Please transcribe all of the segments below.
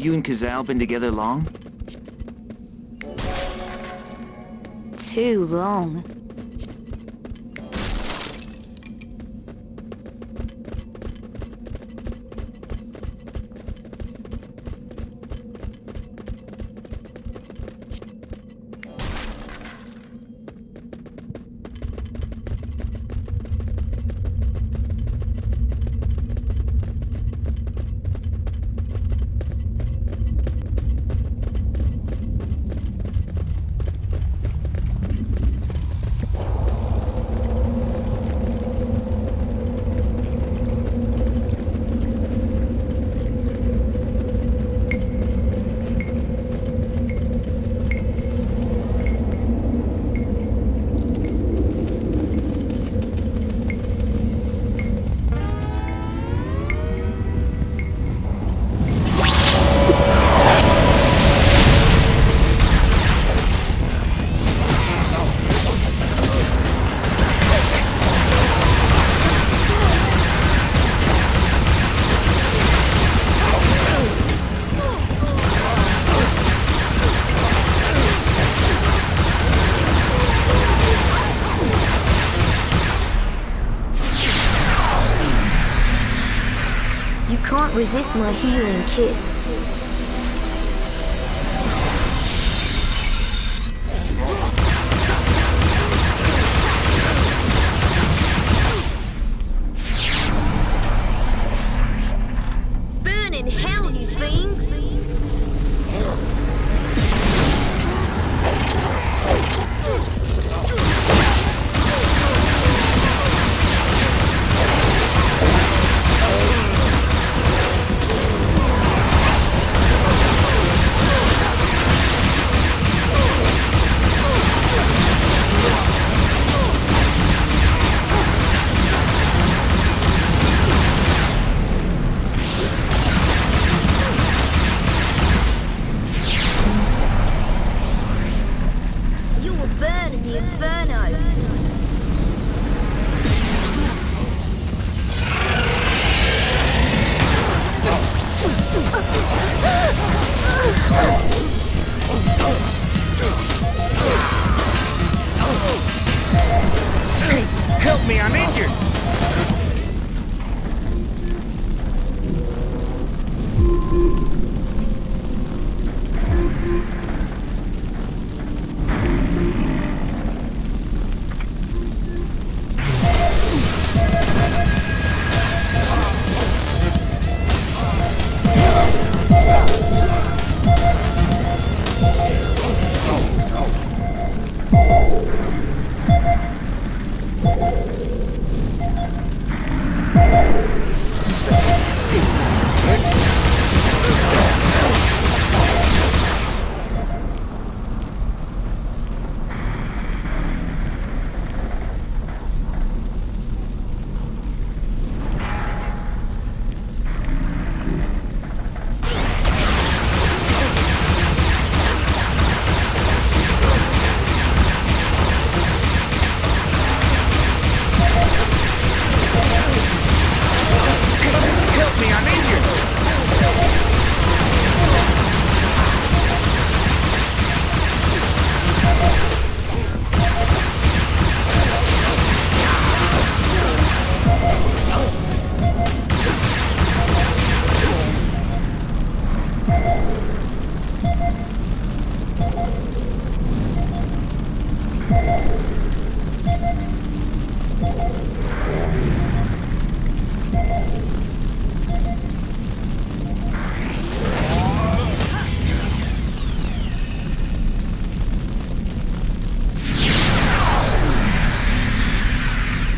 you and Kazal been together long? Too long. Can't resist my healing kiss. Burn in hell, you fiends! Help me, I'm injured!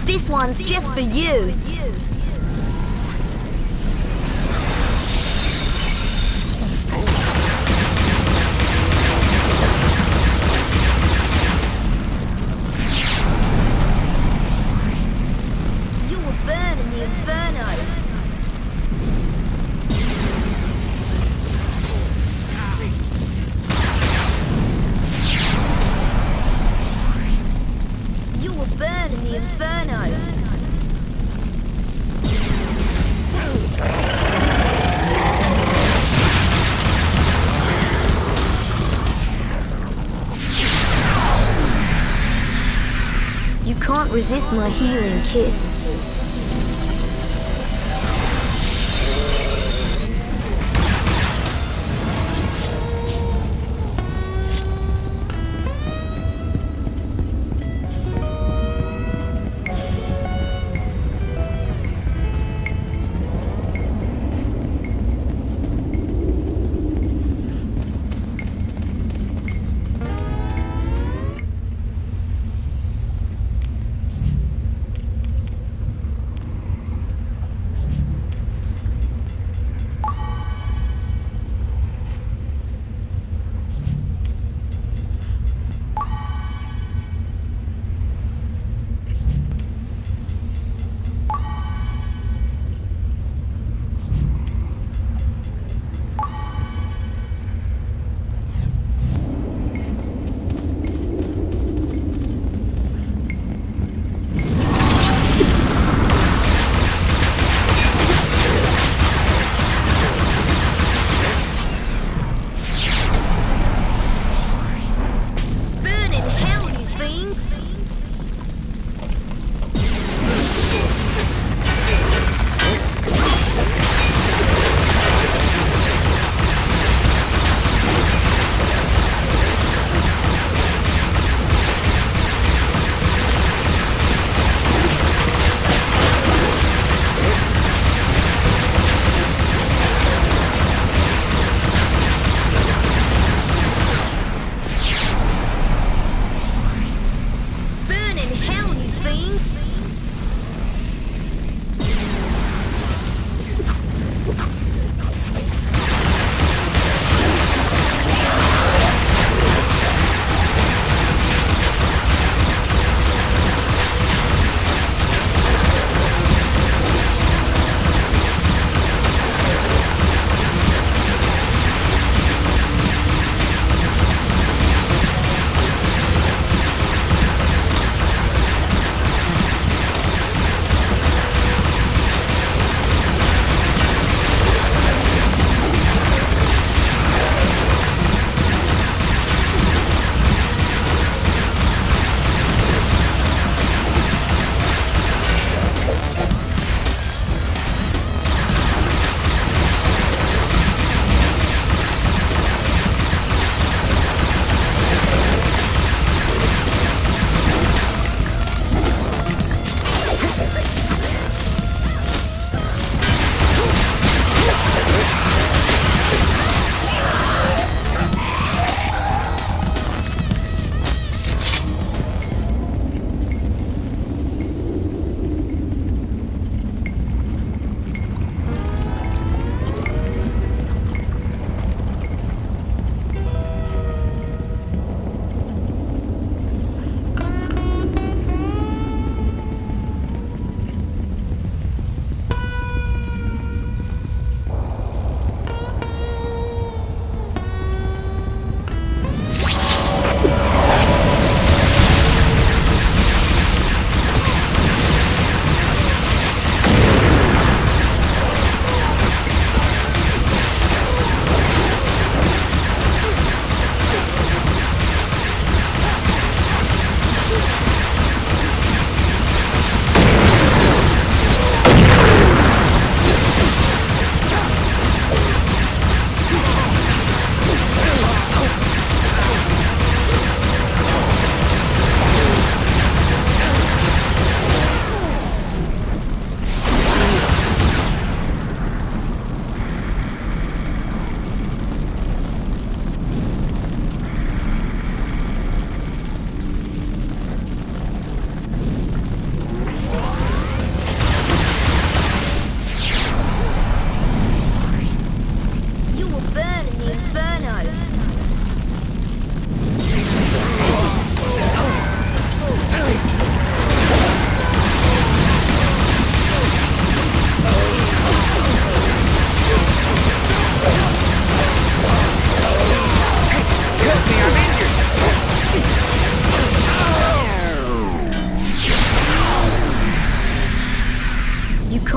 This one's just for you. You will burn in the inferno. You will burn in the inferno. resist my healing kiss.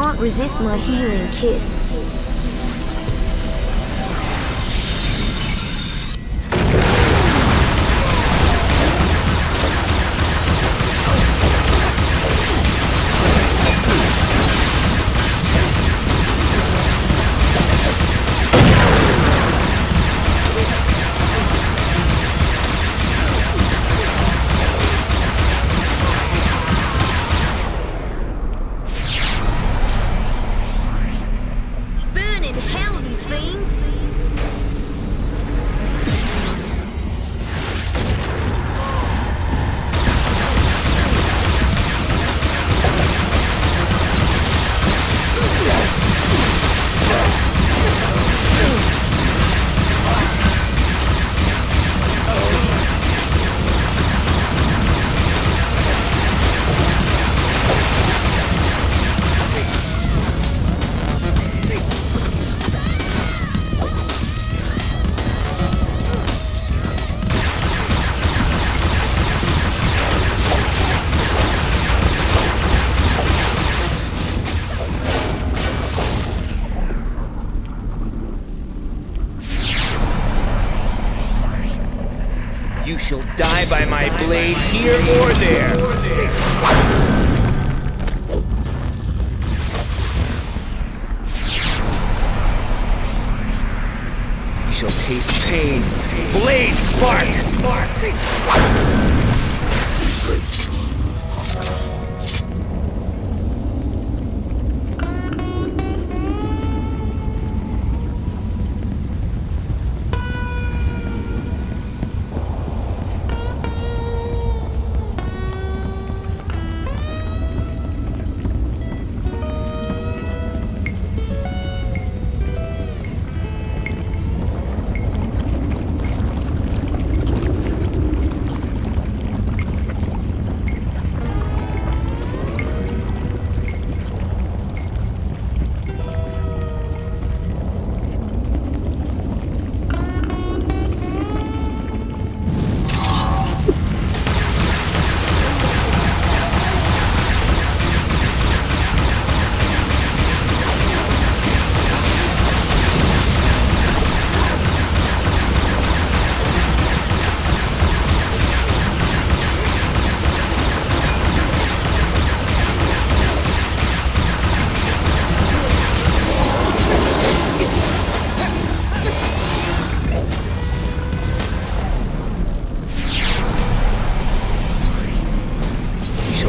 can't resist my healing kiss. You shall die by my blade here or there. You shall taste pain. Blade spark!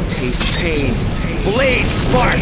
Taste pain. Blade spark!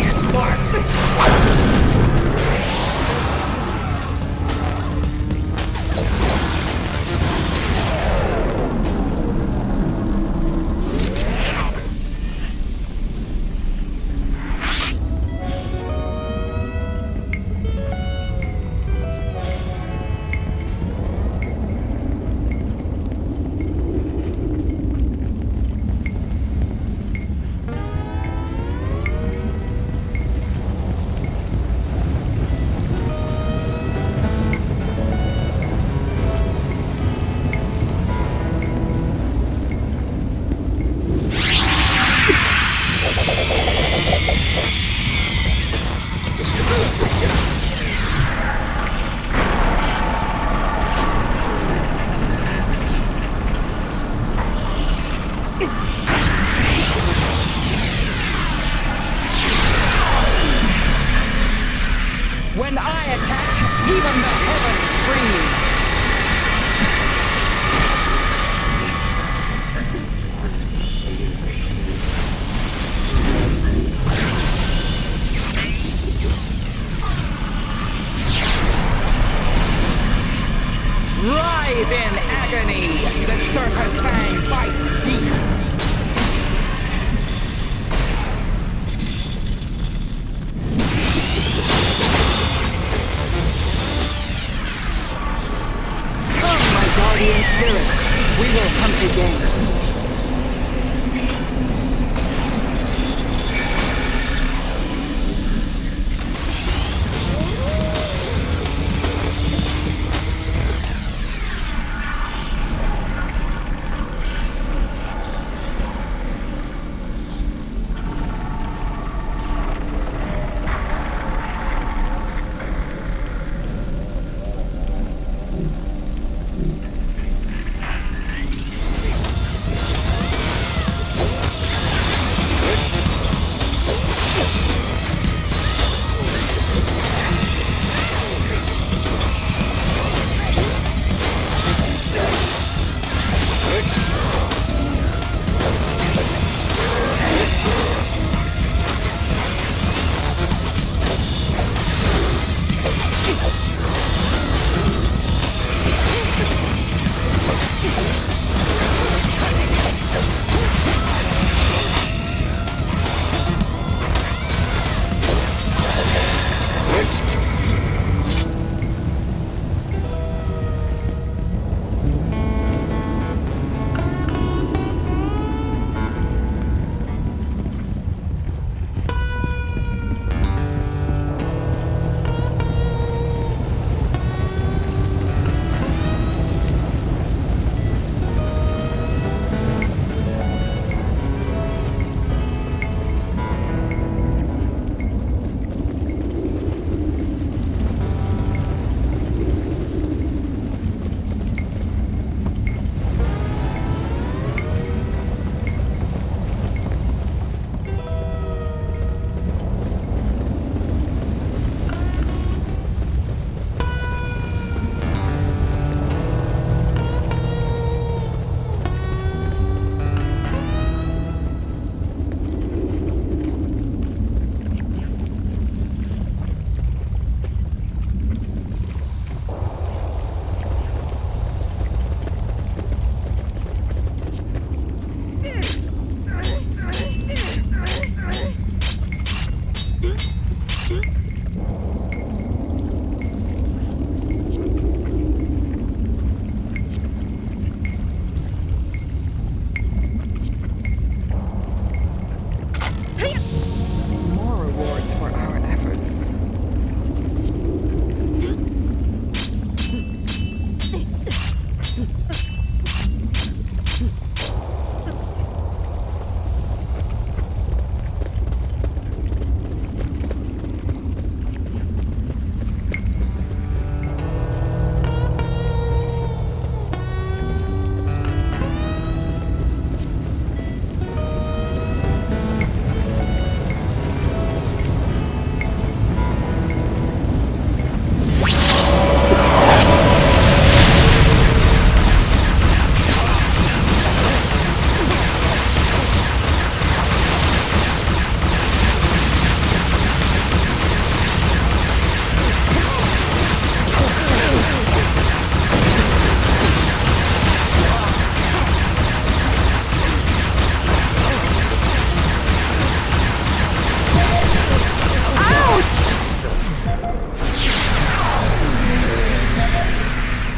When I attack, even the heavens scream. Writhe in agony, the serpent fang bites deep. Guardian spirit, we will hunt again.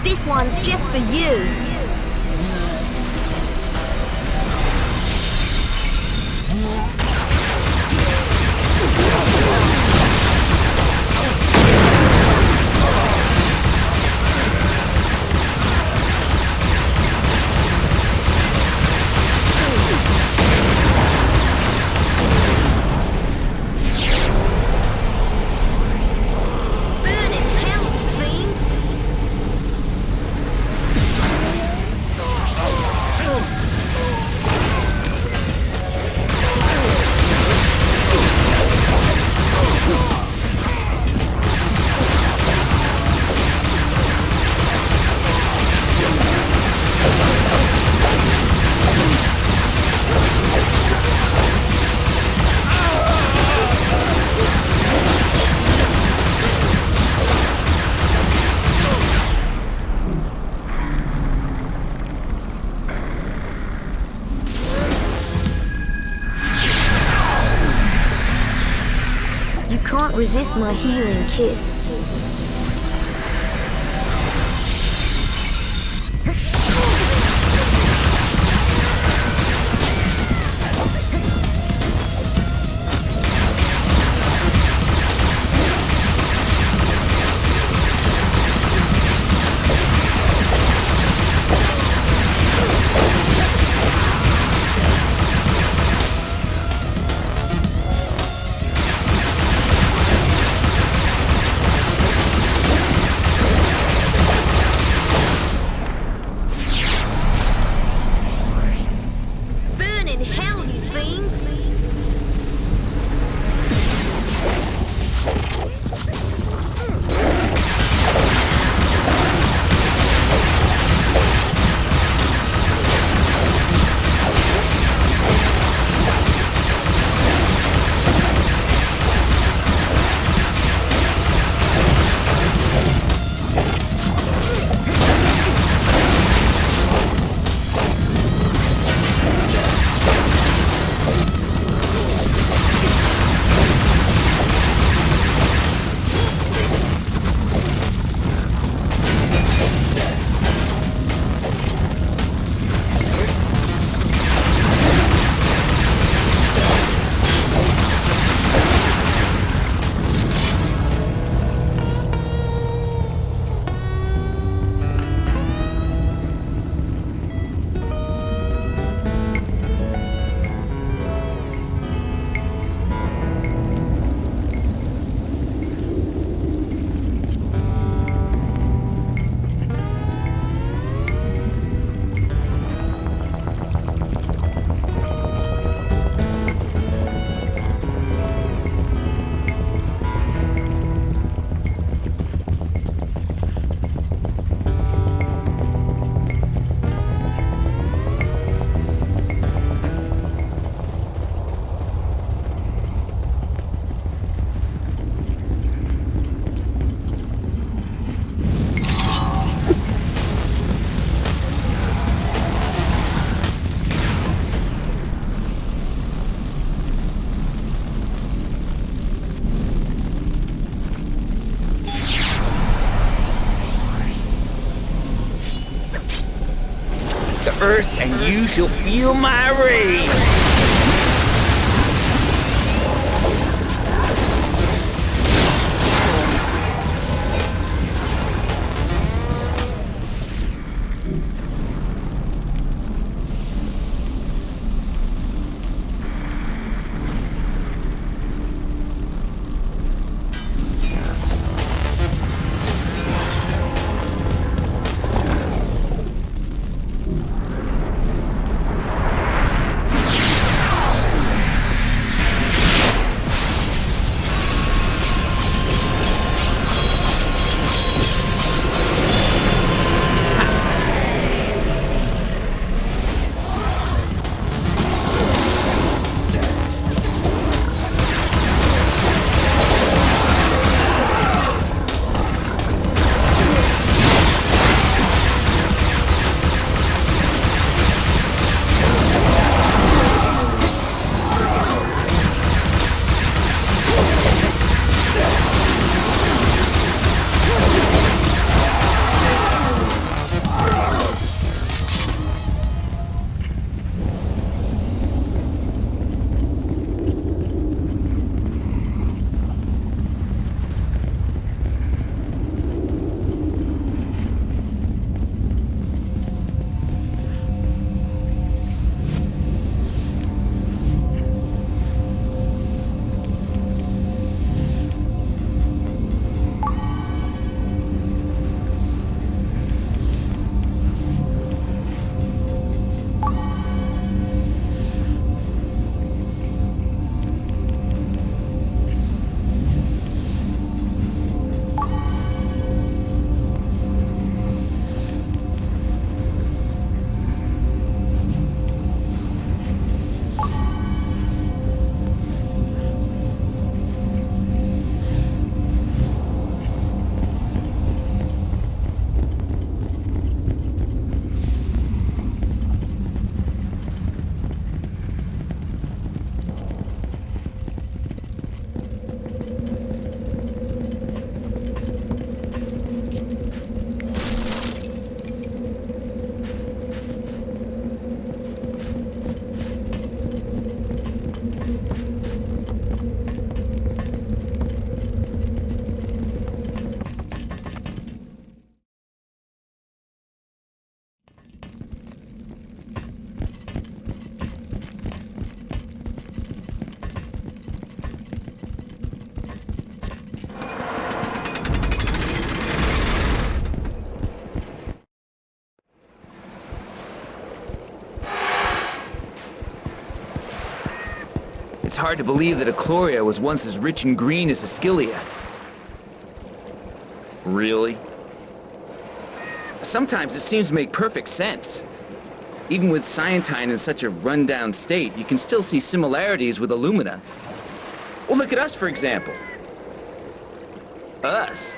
This one's just for you. Burn in hell, you fiends! You can't resist my healing kiss. Burn in hell, you fiends! The earth, and you shall feel my rage. hard to believe that Ecloria was once as rich and green as Ascilia. Really? Sometimes it seems to make perfect sense. Even with Scientine in such a run-down state, you can still see similarities with Illumina. Well, look at us, for example. Us.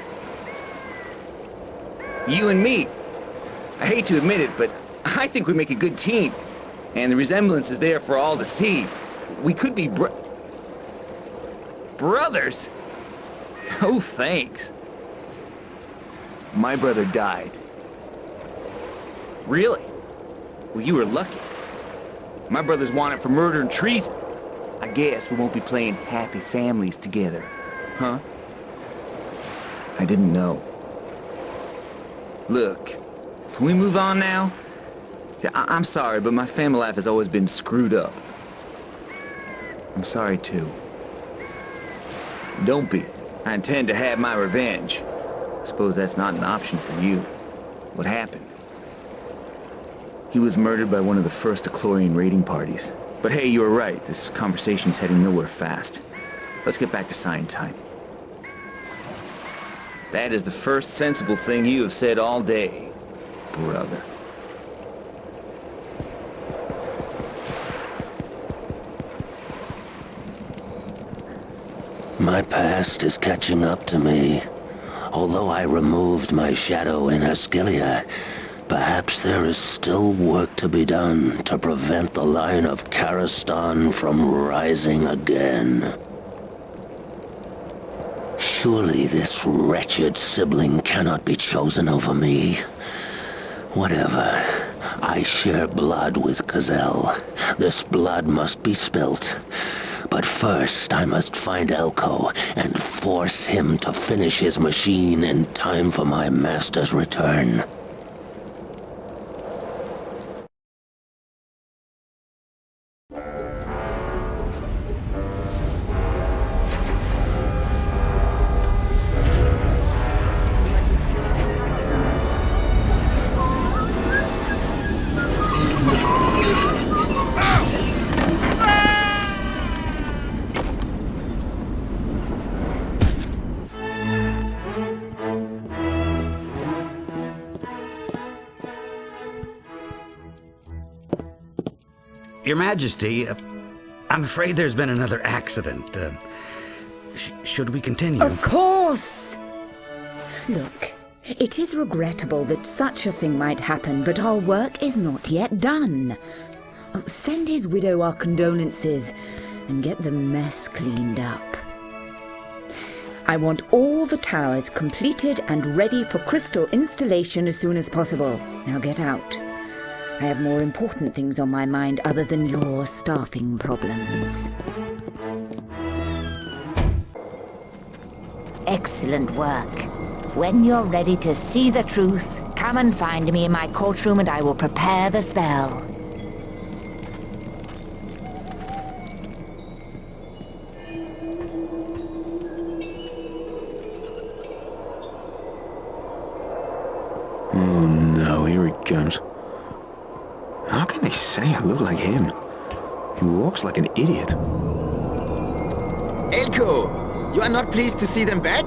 You and me. I hate to admit it, but I think we make a good team. And the resemblance is there for all to see. We could be brothers? Oh, thanks. My brother died. Really? Well, you were lucky. My brother's wanted for murder and treason. I guess we won't be playing happy families together, huh? I didn't know. Look, can we move on now? Yeah, I'm sorry, but my family life has always been screwed up. I'm sorry, too. Don't be. I intend to have my revenge. I suppose that's not an option for you. What happened? He was murdered by one of the first Eclorian raiding parties. But hey, you were right. This conversation's heading nowhere fast. Let's get back to Scientine. That is the first sensible thing you have said all day, brother. My past is catching up to me. Although I removed my shadow in Ascilia, perhaps there is still work to be done to prevent the line of Karistan from rising again. Surely this wretched sibling cannot be chosen over me. Whatever. I share blood with Cazelle. This blood must be spilt. But first, I must find Elko and force him to finish his machine in time for my master's return. Your Majesty, I'm afraid there's been another accident. Should we continue? Of course! Look, it is regrettable that such a thing might happen, but our work is not yet done. Send his widow our condolences and get the mess cleaned up. I want all the towers completed and ready for crystal installation as soon as possible. Now get out. I have more important things on my mind other than your staffing problems. Excellent work. When you're ready to see the truth, come and find me in my courtroom and I will prepare the spell. Oh no, here it comes. How can they say I look like him? He walks like an idiot. Elko! You are not pleased to see them back?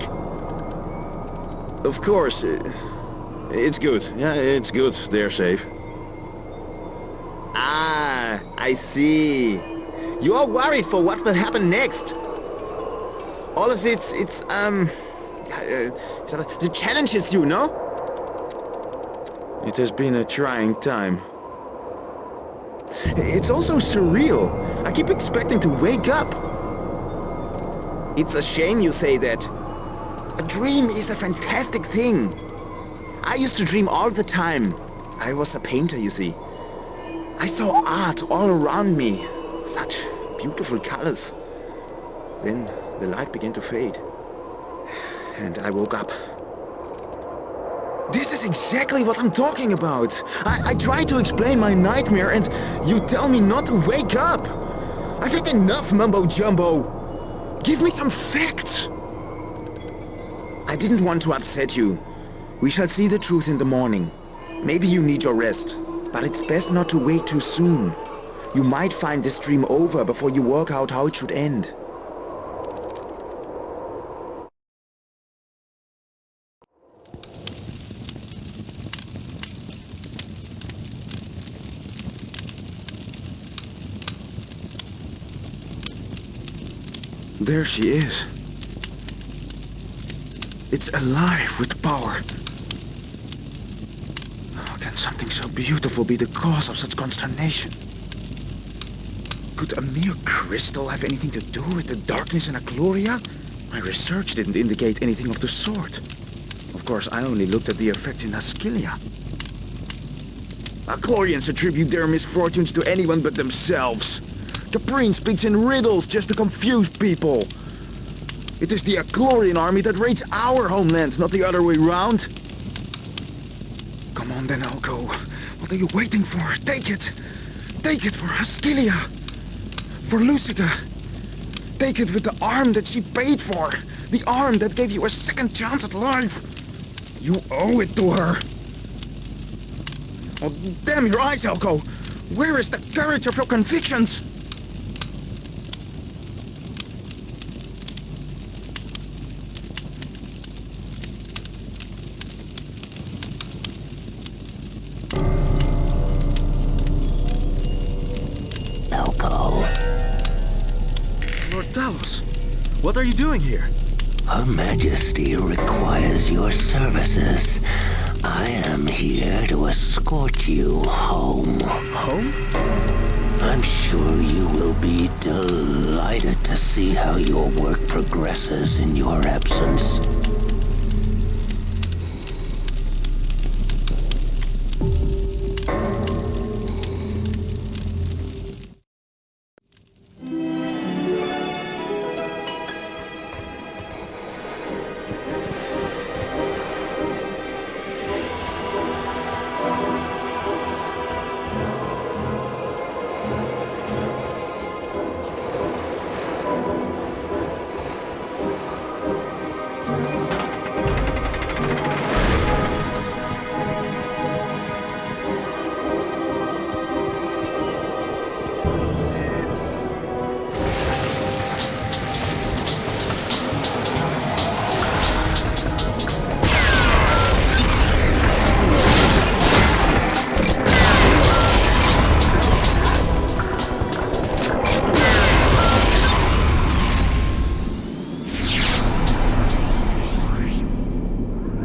Of course. It's good. Yeah, it's good. They're safe. Ah, I see. You are worried for what will happen next. All of this, it challenges you, no? It has been a trying time. It's also surreal. I keep expecting to wake up. It's a shame you say that. A dream is a fantastic thing. I used to dream all the time. I was a painter, you see. I saw art all around me. Such beautiful colors. Then the light began to fade. And I woke up. This is exactly what I'm talking about. I try to explain my nightmare and you tell me not to wake up. I've had enough mumbo-jumbo. Give me some facts. I didn't want to upset you. We shall see the truth in the morning. Maybe you need your rest, but it's best not to wait too soon. You might find this dream over before you work out how it should end. There she is. It's alive with power. How can something so beautiful be the cause of such consternation? Could a mere crystal have anything to do with the darkness in Agloria? My research didn't indicate anything of the sort. Of course, I only looked at the effects in Ascilia. Aglorians attribute their misfortunes to anyone but themselves. Caprine speaks in riddles just to confuse people. It is the Aglorian army that raids our homelands, not the other way round. Come on then, Elko. What are you waiting for? Take it! Take it for Ascilia! For Lucica! Take it with the arm that she paid for. The arm that gave you a second chance at life. You owe it to her. Oh, damn your eyes, Elko! Where is the courage of your convictions? Lord Talos, what are you doing here? Her Majesty requires your services. I am here to escort you home. Home? I'm sure you will be delighted to see how your work progresses in your absence.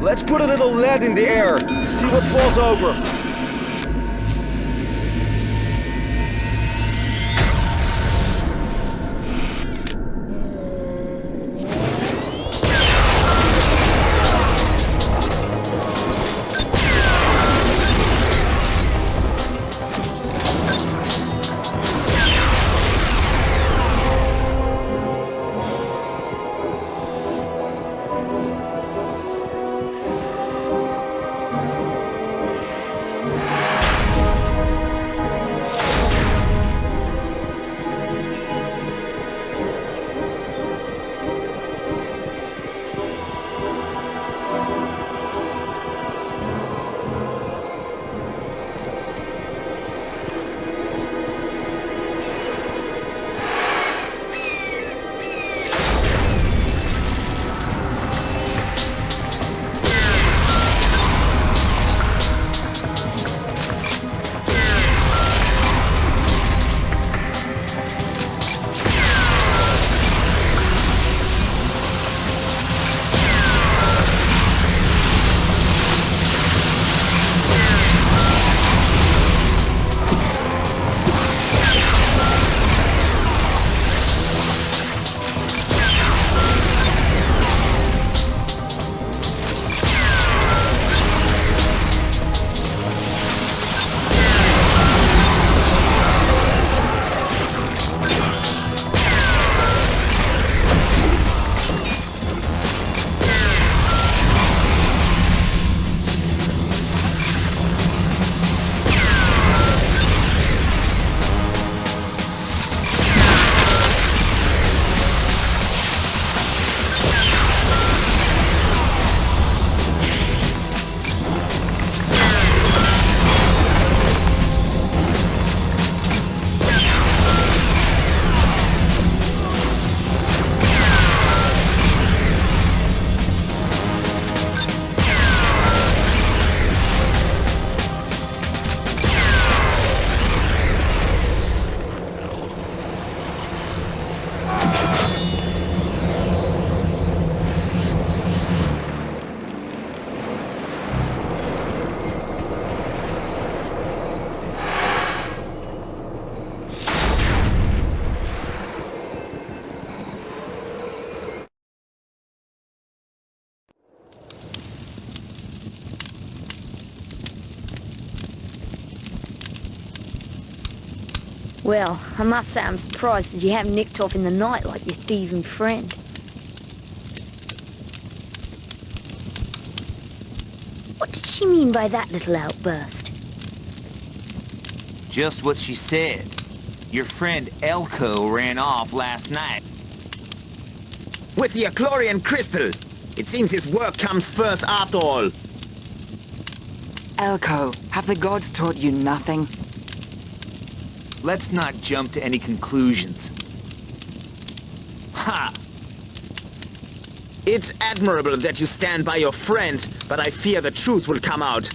Let's put a little lead in the air, see what falls over. Well, I must say I'm surprised that you haven't nicked off in the night like your thieving friend. What did she mean by that little outburst? Just what she said. Your friend Elko ran off last night. With the Achlorian crystal. It seems his work comes first after all. Elko, have the gods taught you nothing? Let's not jump to any conclusions. Ha! It's admirable that you stand by your friend, but I fear the truth will come out.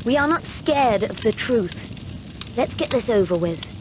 We are not scared of the truth. Let's get this over with.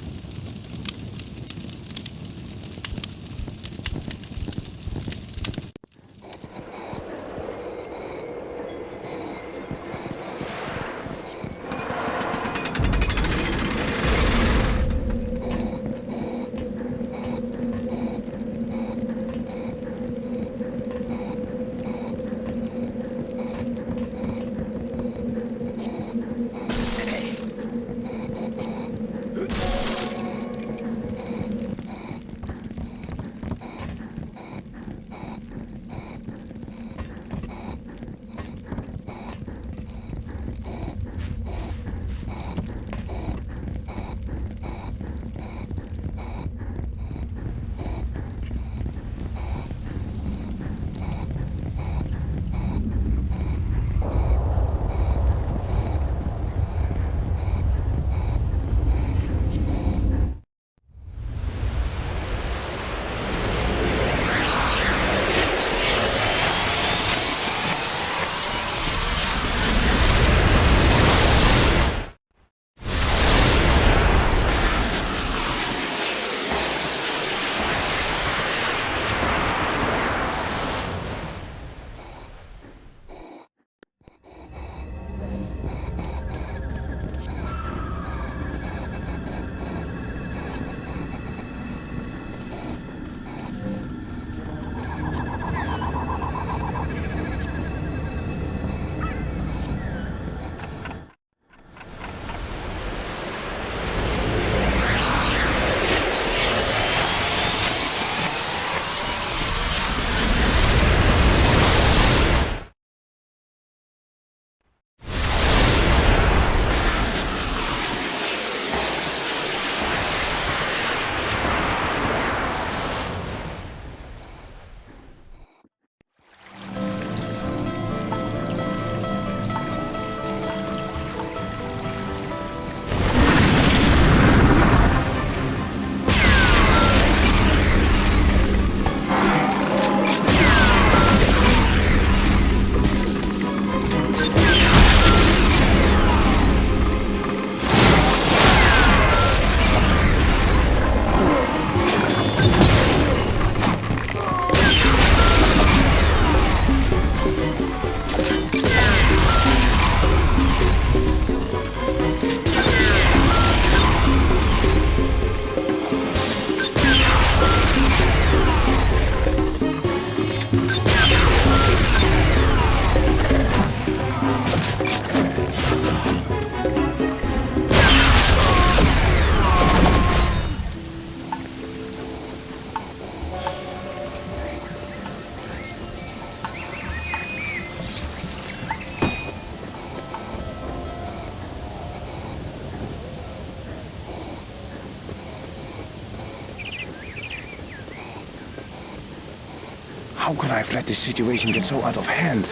How could I have let this situation get so out of hand?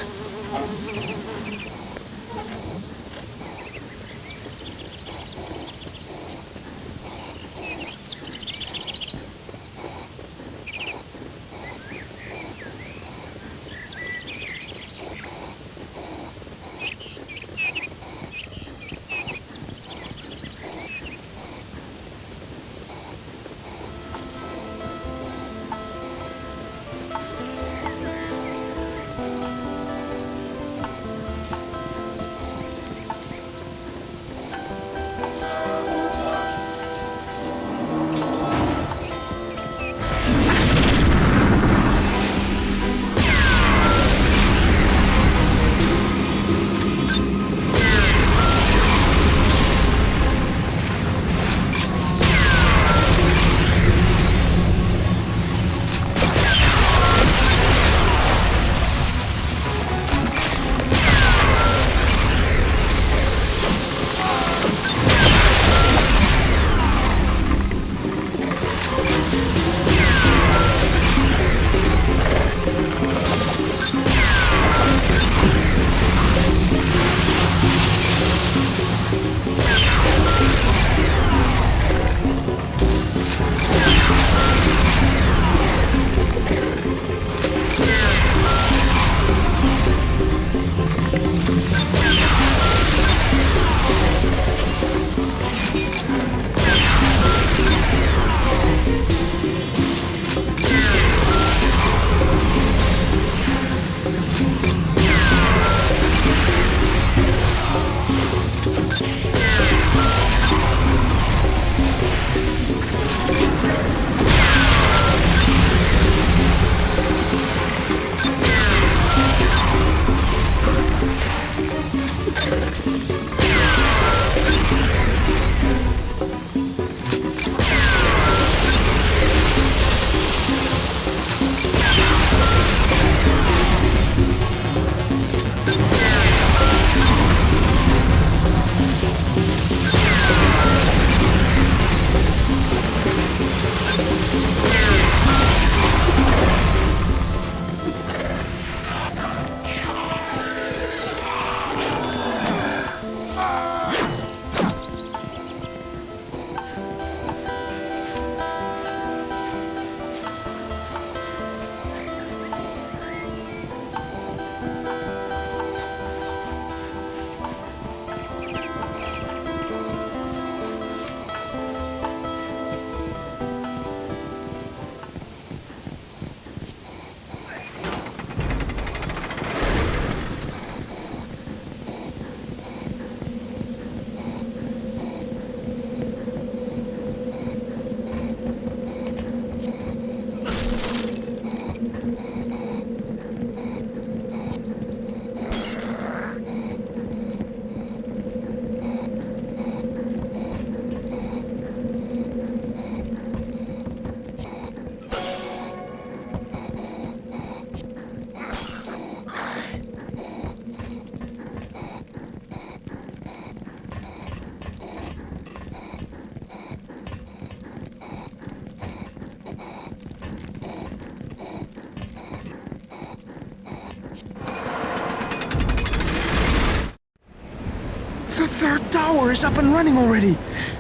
The third tower is up and running already.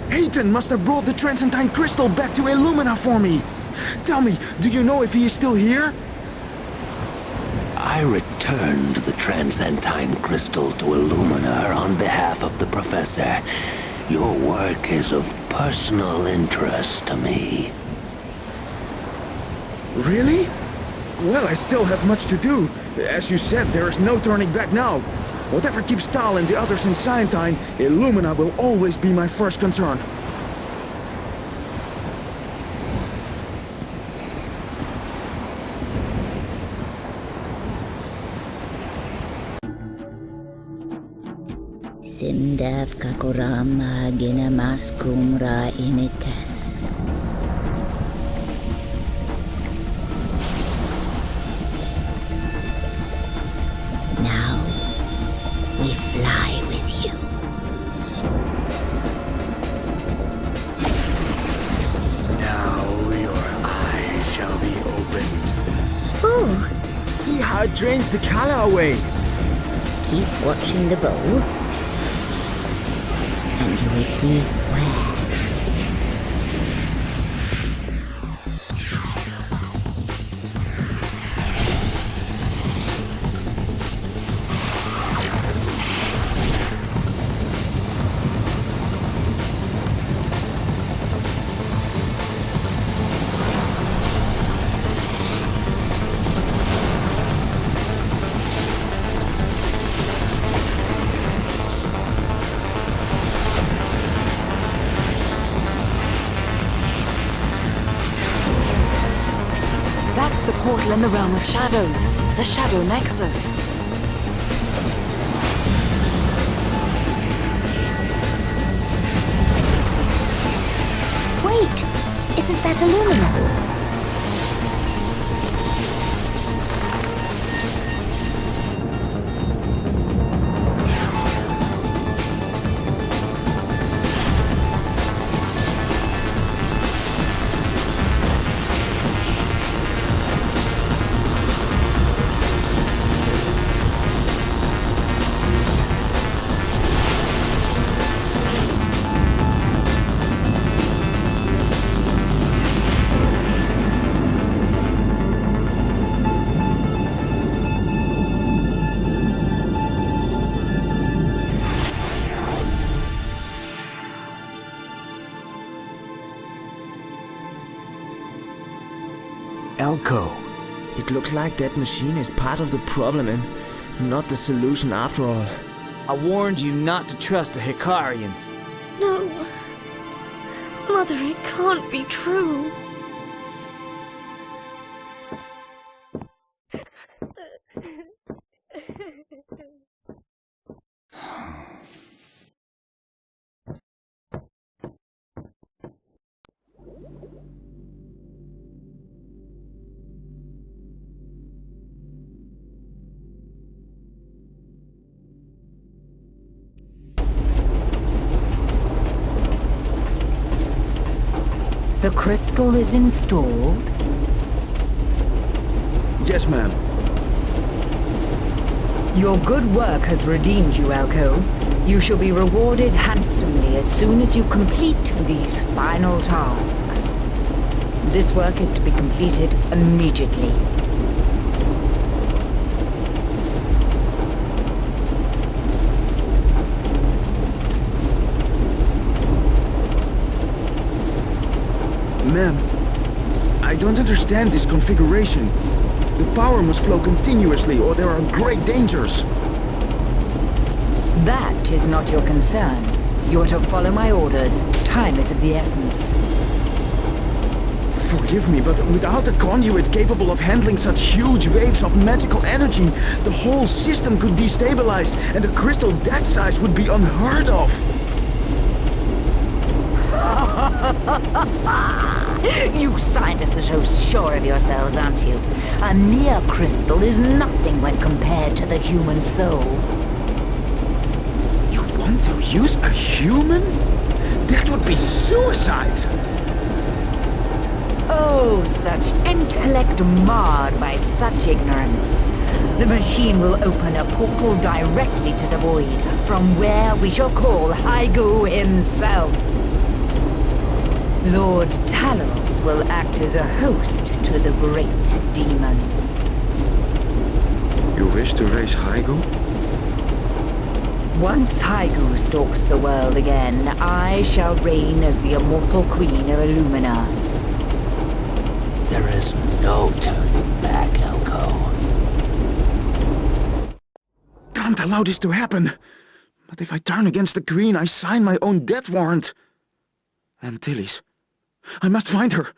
Hayton must have brought the transcendine crystal back to Illumina for me. Tell me, do you know if he is still here? I returned the transcendine crystal to Illumina on behalf of the Professor. Your work is of personal interest to me. Really? Well, I still have much to do. As you said, there is no turning back now. Whatever keeps Tal and the others in Scientine, Illumina will always be my first concern. Simdev kakurama ginamaskum ra inites. Now we fly with you. Now your eyes shall be opened. Ooh, See how it drains the color away. Keep watching the bowl, and you will see where. That's the portal in the realm of shadows, the Shadow Nexus. wait! Isn't that Illumina? Elko, it looks like that machine is part of the problem and not the solution after all. I warned you not to trust the Hikarians. No. Mother, it can't be true. The crystal is installed. Yes, ma'am. Your good work has redeemed you, Elko. You shall be rewarded handsomely as soon as you complete these final tasks. This work is to be completed immediately. Ma'am, I don't understand this configuration. The power must flow continuously or there are great dangers. That is not your concern. You are to follow my orders. Time is of the essence. Forgive me, but without a conduit capable of handling such huge waves of magical energy, the whole system could destabilize and a crystal that size would be unheard of. You scientists are so sure of yourselves, aren't you? A near crystal is nothing when compared to the human soul. You want to use a human? That would be suicide! Oh, such intellect marred by such ignorance. the machine will open a portal directly to the void, from where we shall call Haigu himself. Lord Talos will act as a host to the great demon. You wish to raise Haigu? Once Haigu stalks the world again, I shall reign as the immortal queen of Illumina. There is no turning back, Elko. Can't allow this to happen. But if I turn against the Queen, I sign my own death warrant. And Tilly's. I must find her.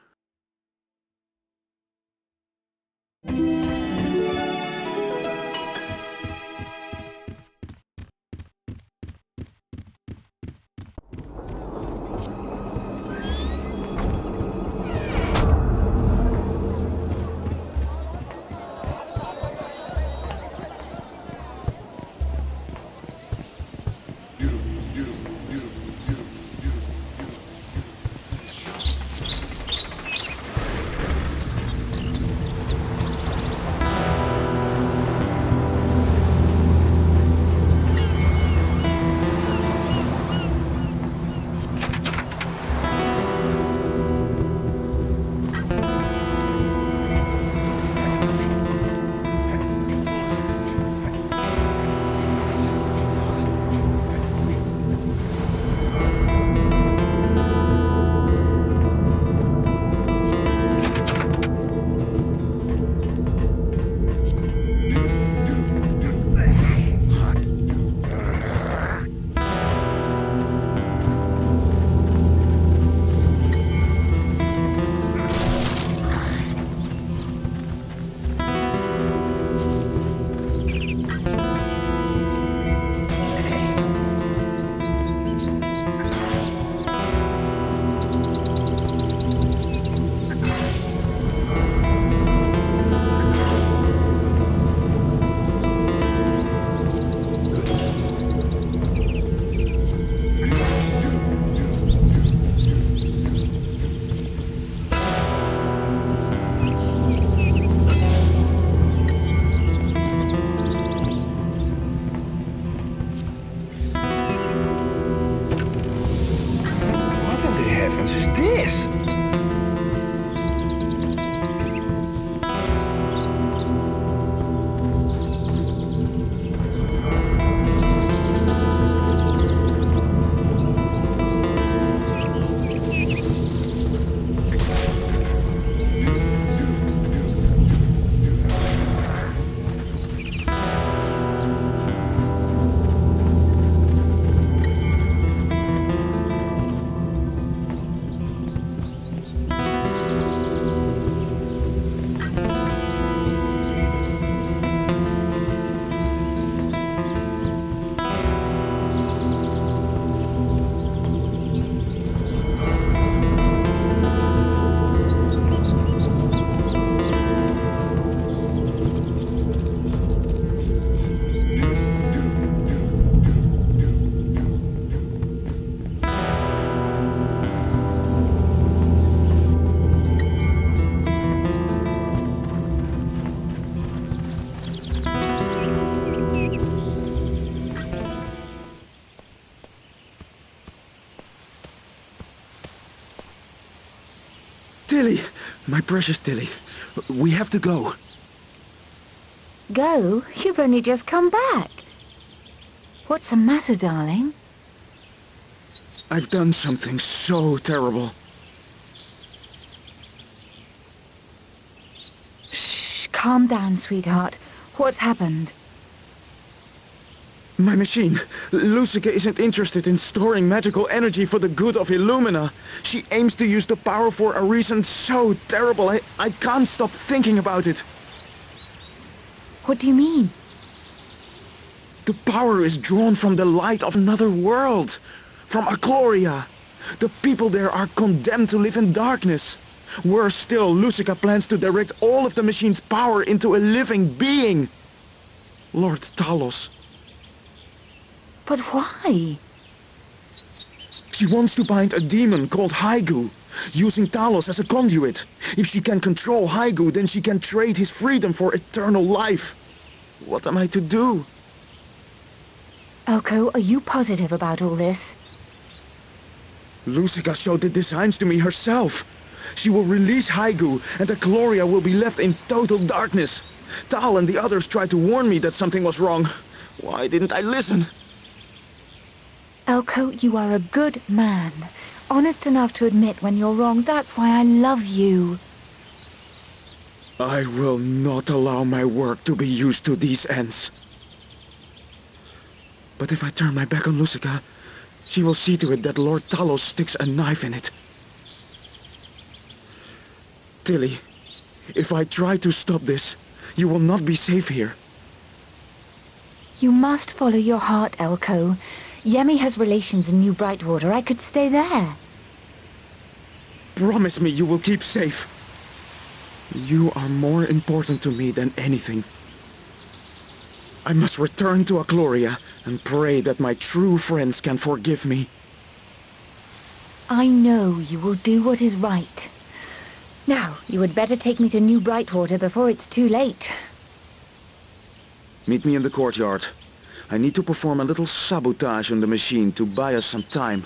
Tilly! My precious Tilly. We have to go. Go? You've only just come back. What's the matter, darling? I've done something so terrible. Shh, calm down, sweetheart. What's happened? My machine. Lucica isn't interested in storing magical energy for the good of Illumina. She aims to use the power for a reason so terrible, I can't stop thinking about it. What do you mean? The power is drawn from the light of another world. From Akloria. The people there are condemned to live in darkness. Worse still, Lucica plans to direct all of the machine's power into a living being. Lord Talos. But why? She wants to bind a demon called Haigu, using Talos as a conduit. If she can control Haigu, then she can trade his freedom for eternal life. What am I to do? Elko, are you positive about all this? Lucica showed the designs to me herself. She will release Haigu, and the Gloria will be left in total darkness. Tal and the others tried to warn me that something was wrong. Why didn't I listen? Elko, you are a good man. Honest enough to admit when you're wrong. That's why I love you. I will not allow my work to be used to these ends. But if I turn my back on Lucica, she will see to it that Lord Talos sticks a knife in it. Tilly, if I try to stop this, you will not be safe here. You must follow your heart, Elko. Yemi has relations in New Brightwater. I could stay there. Promise me you will keep safe. You are more important to me than anything. I must return to Akloria and pray that my true friends can forgive me. I know you will do what is right. Now, you had better take me to New Brightwater before it's too late. Meet me in the courtyard. I need to perform a little sabotage on the machine to buy us some time.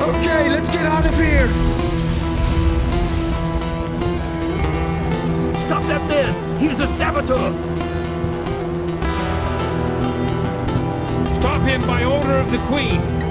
Okay, let's get out of here! Stop that man! He's a saboteur! Stop him by order of the Queen.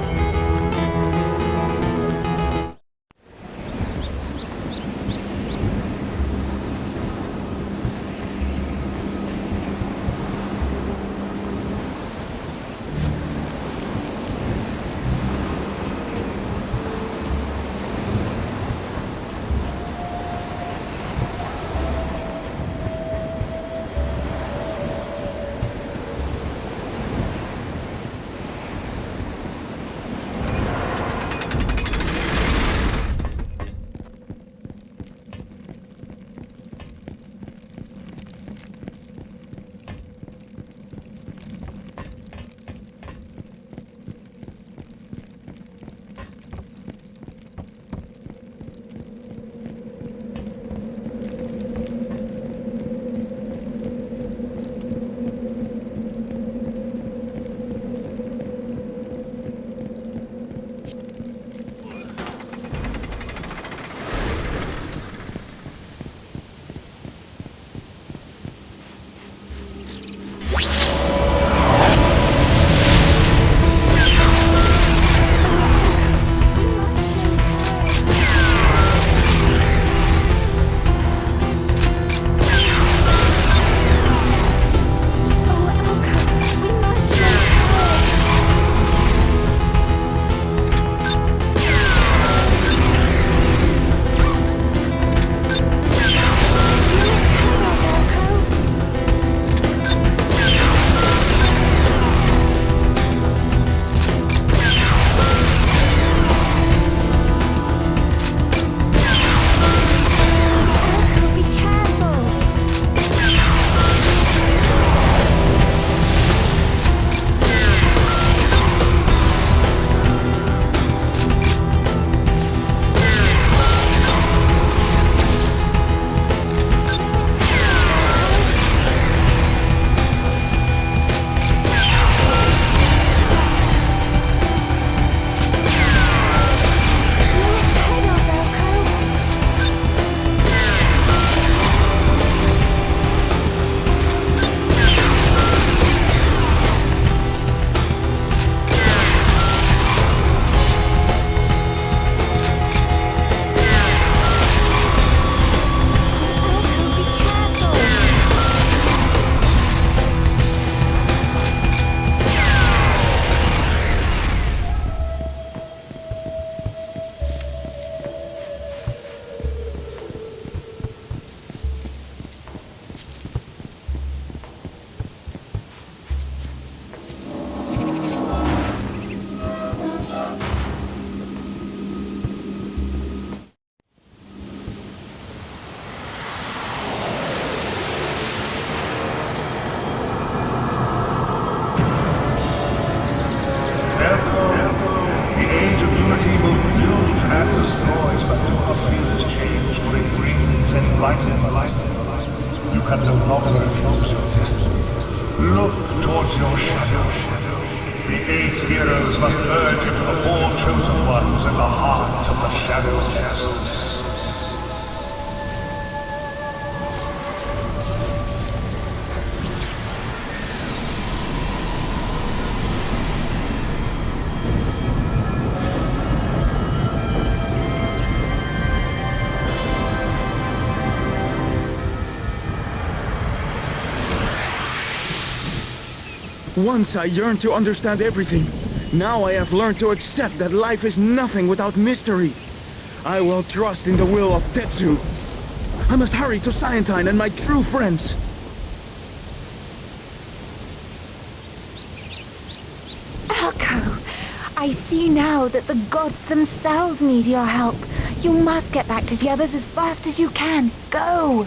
blinded. You can no longer refuse your destiny. Look towards your shadow. The 8 heroes must merge into the 4 chosen ones in the heart of the Shadow Castles. Once I yearned to understand everything. Now I have learned to accept that life is nothing without mystery. I will trust in the will of Tetsu. I must hurry to Scientine and my true friends. Echo, I see now that the gods themselves need your help. You must get back to the others as fast as you can. Go!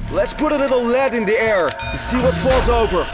Let's put a little lead in the air and see what falls over.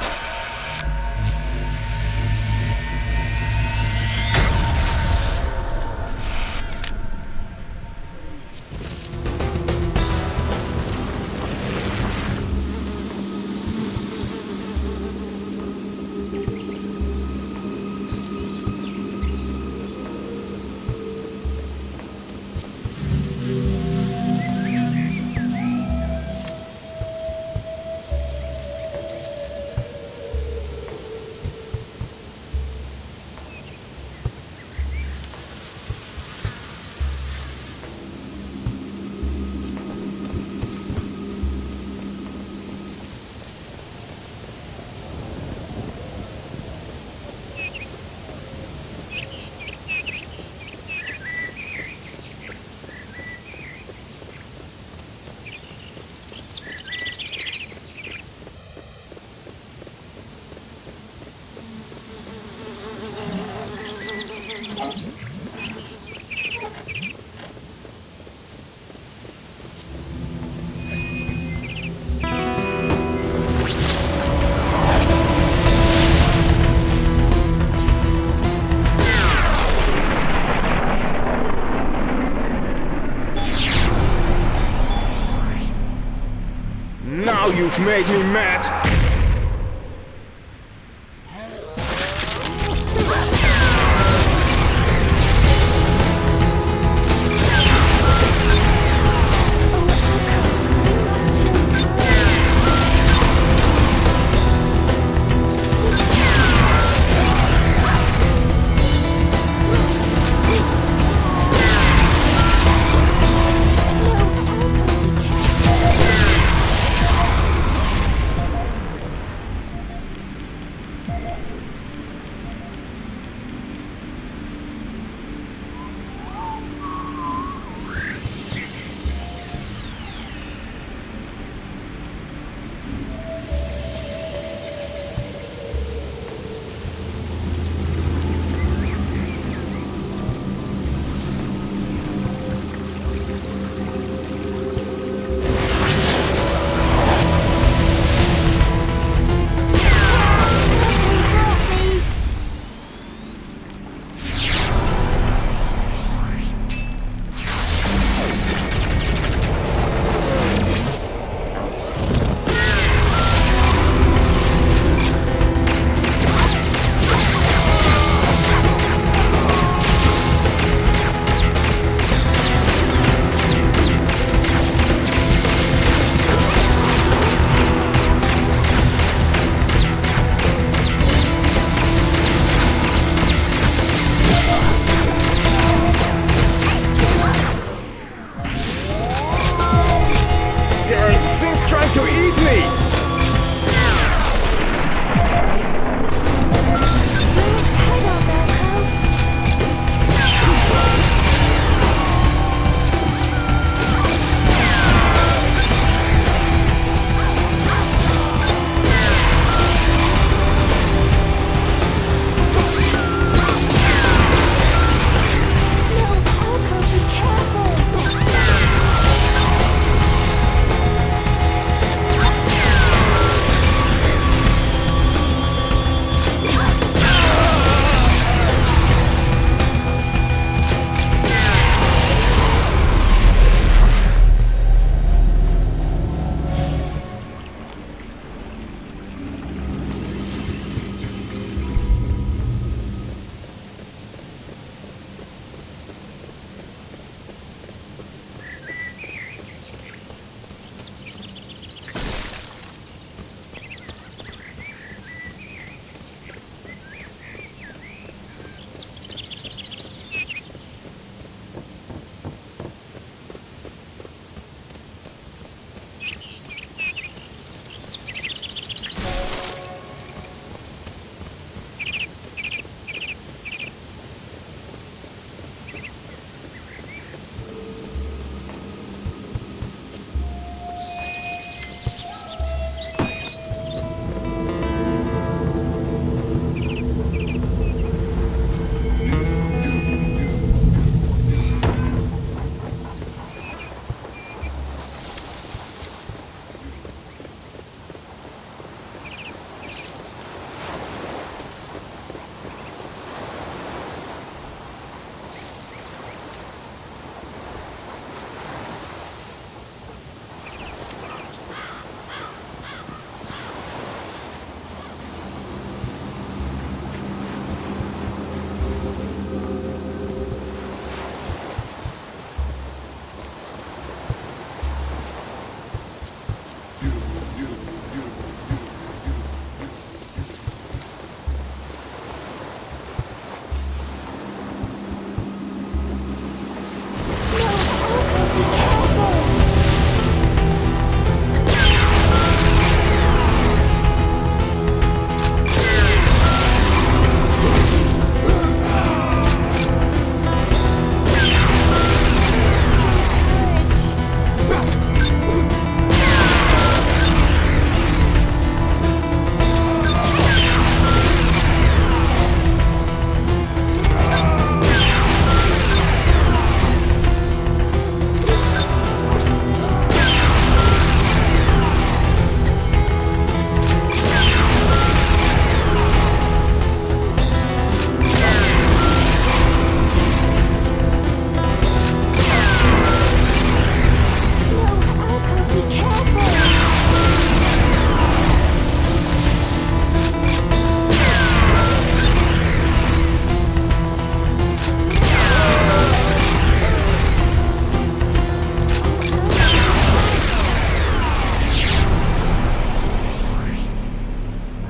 Now you've made me mad!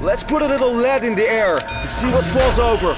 Let's put a little lead in the air and see what falls over.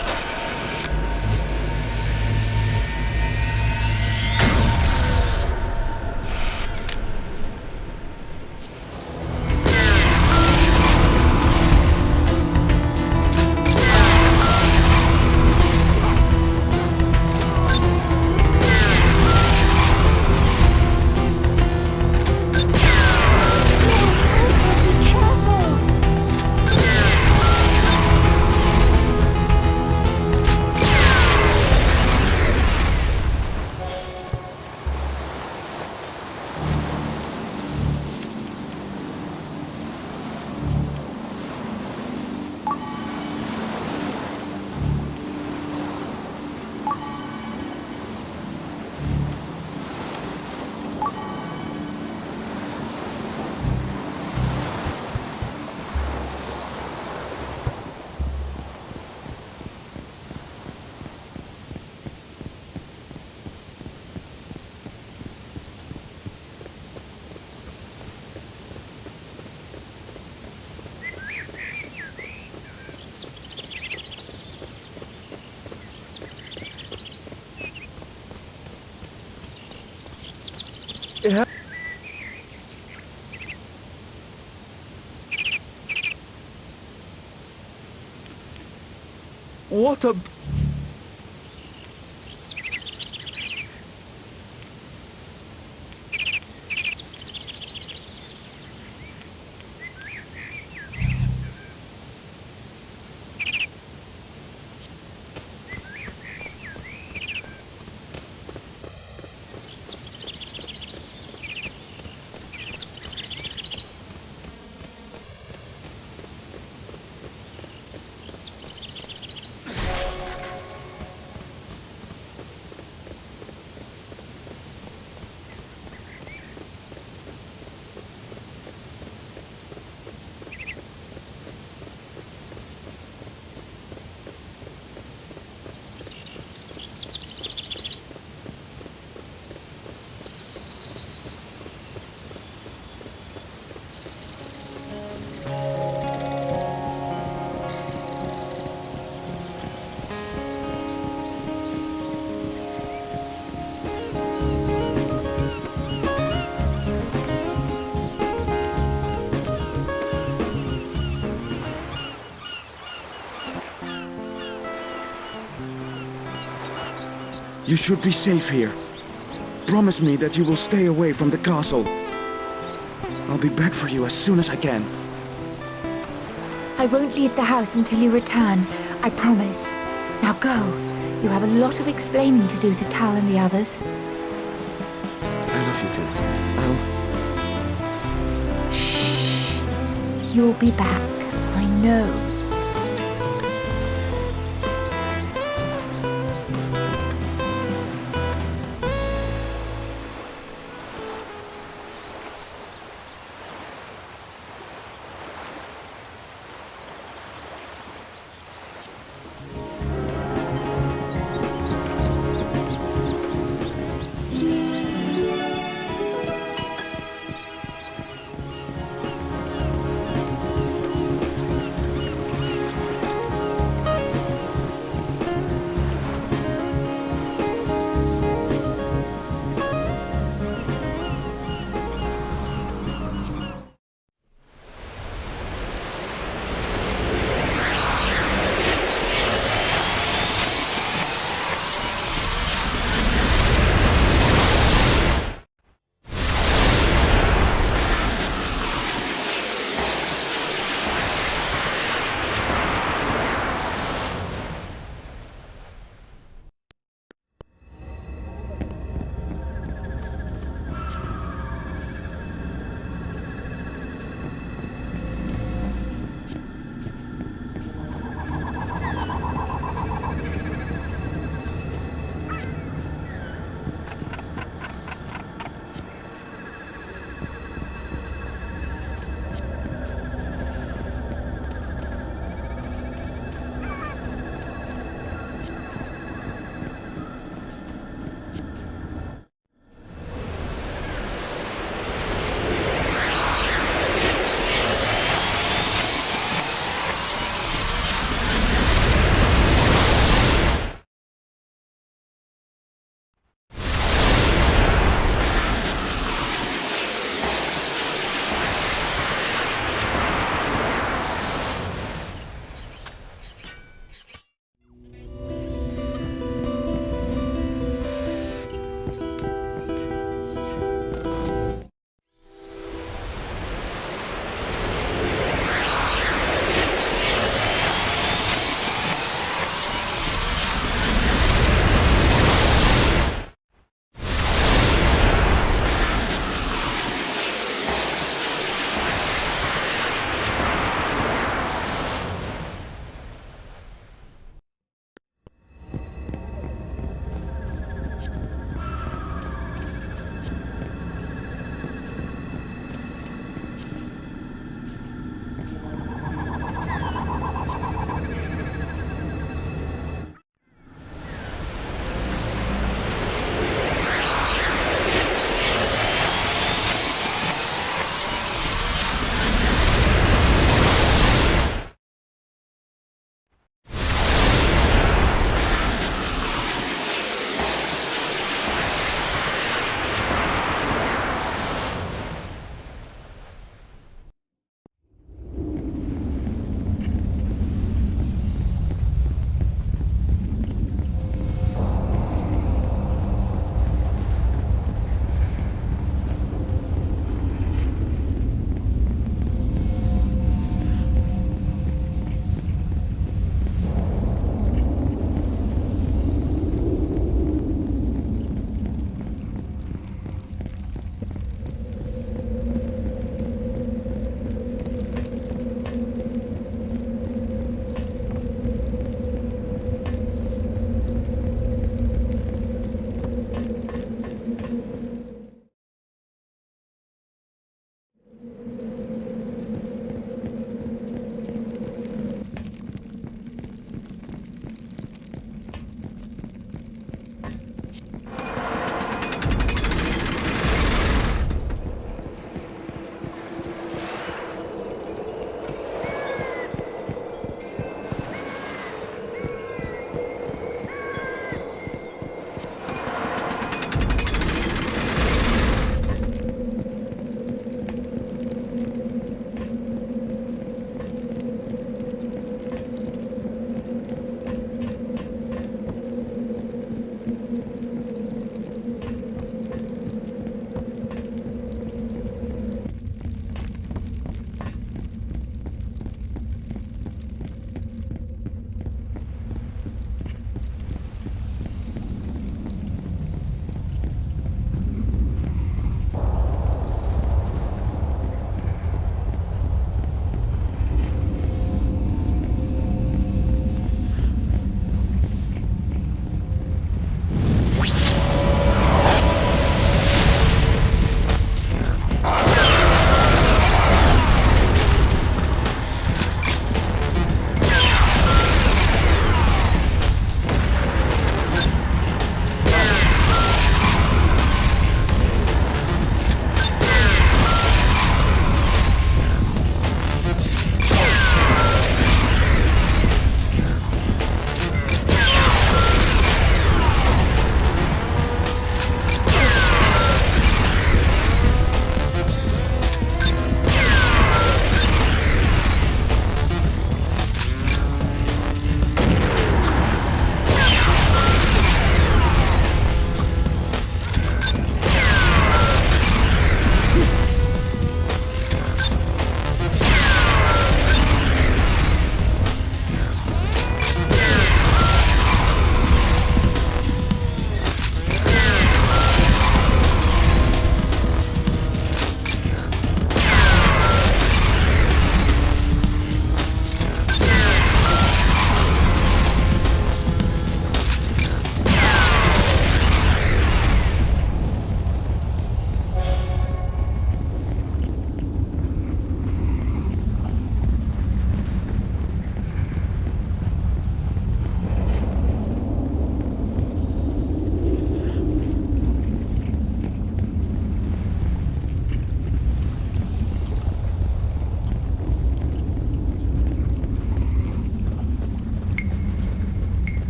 What a... You should be safe here. Promise me that you will stay away from the castle. I'll be back for you as soon as I can. I won't leave the house until you return. I promise. Now go. You have a lot of explaining to do to Tal and the others. I love you too. Shh. You'll be back. I know.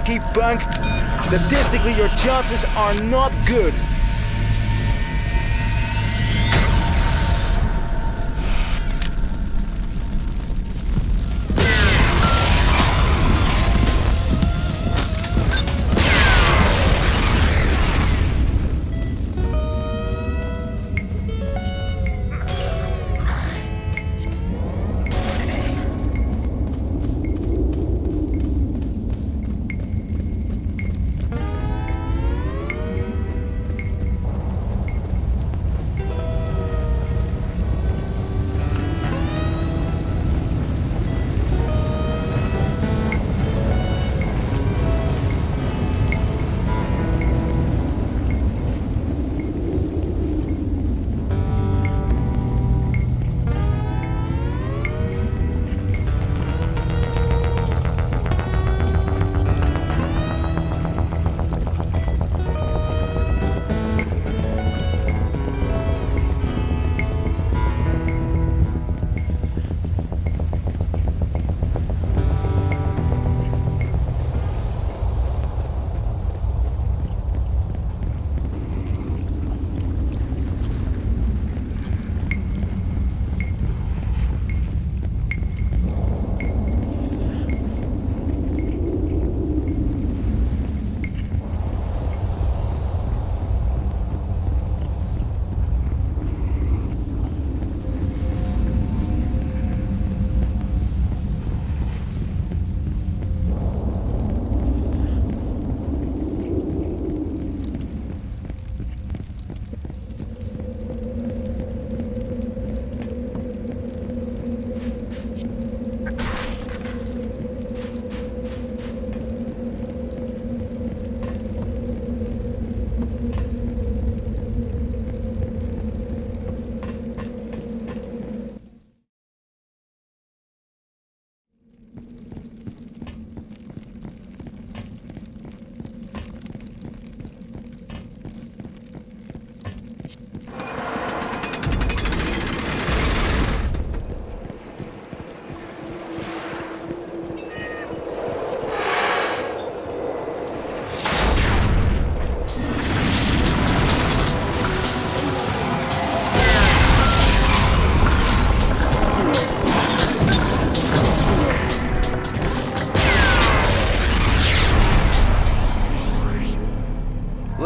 lucky, punk? Statistically, your chances are not good.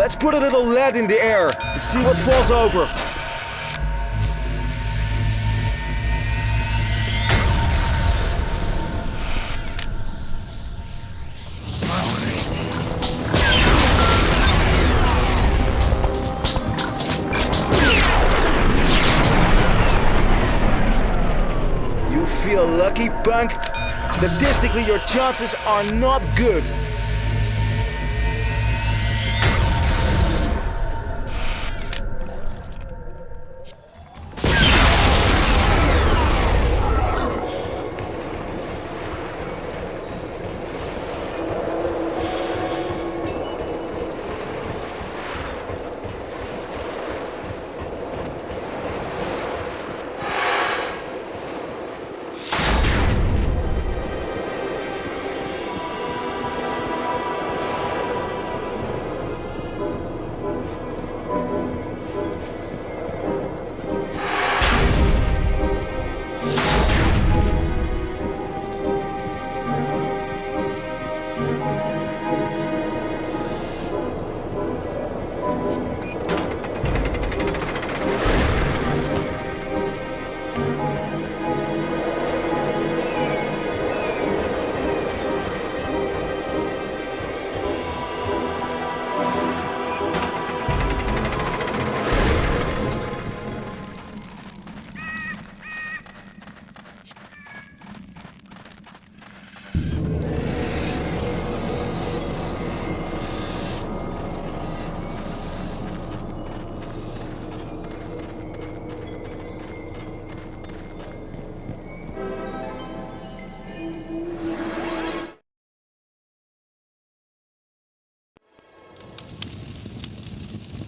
Let's put a little lead in the air and see what falls over. You feel lucky, punk? Statistically, your chances are not good.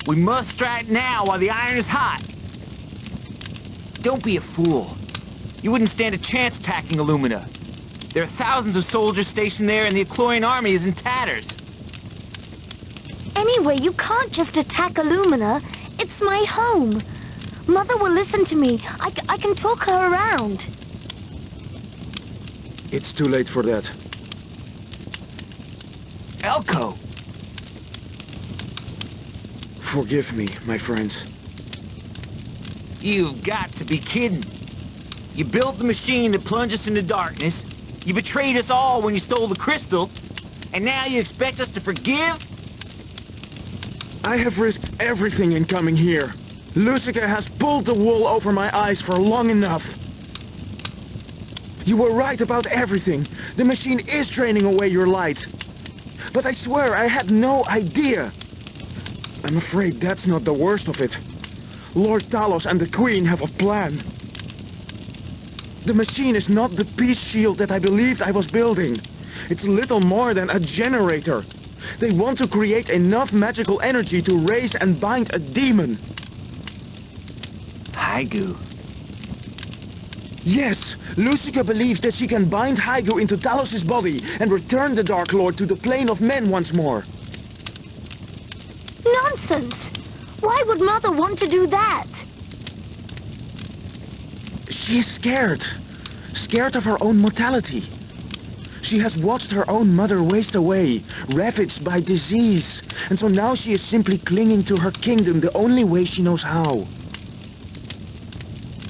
We must strike now while the iron is hot. Don't be a fool. You wouldn't stand a chance attacking Illumina. There are thousands of soldiers stationed there, and the Eclorian army is in tatters. Anyway, you can't just attack Illumina. It's my home. Mother will listen to me. I can talk her around. It's too late for that. Elko! Forgive me, my friends. You've got to be kidding. You built the machine that plunged us into darkness. You betrayed us all when you stole the crystal. And now you expect us to forgive? I have risked everything in coming here. Lucica has pulled the wool over my eyes for long enough. You were right about everything. The machine is draining away your light. But I swear I had no idea. I'm afraid that's not the worst of it. Lord Talos and the Queen have a plan. The machine is not the peace shield that I believed I was building. It's little more than a generator. They want to create enough magical energy to raise and bind a demon. Haigu. Yes, Lucica believes that she can bind Haigu into Talos' body and return the Dark Lord to the plane of men once more. Nonsense! Why would Mother want to do that? She's scared. Scared of her own mortality. She has watched her own mother waste away, ravaged by disease. And so now she is simply clinging to her kingdom the only way she knows how.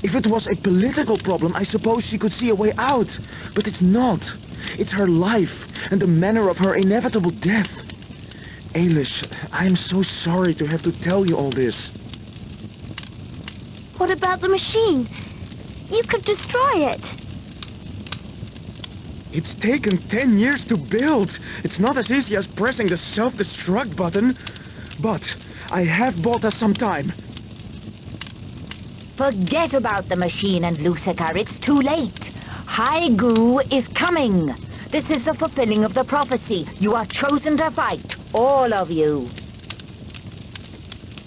If it was a political problem, I suppose she could see a way out. But it's not. It's her life and the manner of her inevitable death. Ailish, I am so sorry to have to tell you all this. What about the machine? You could destroy it. It's taken 10 years to build. It's not as easy as pressing the self-destruct button. But I have bought us some time. Forget about the machine and Lucica. It's too late. Haigu is coming. This is the fulfilling of the prophecy. You are chosen to fight, all of you.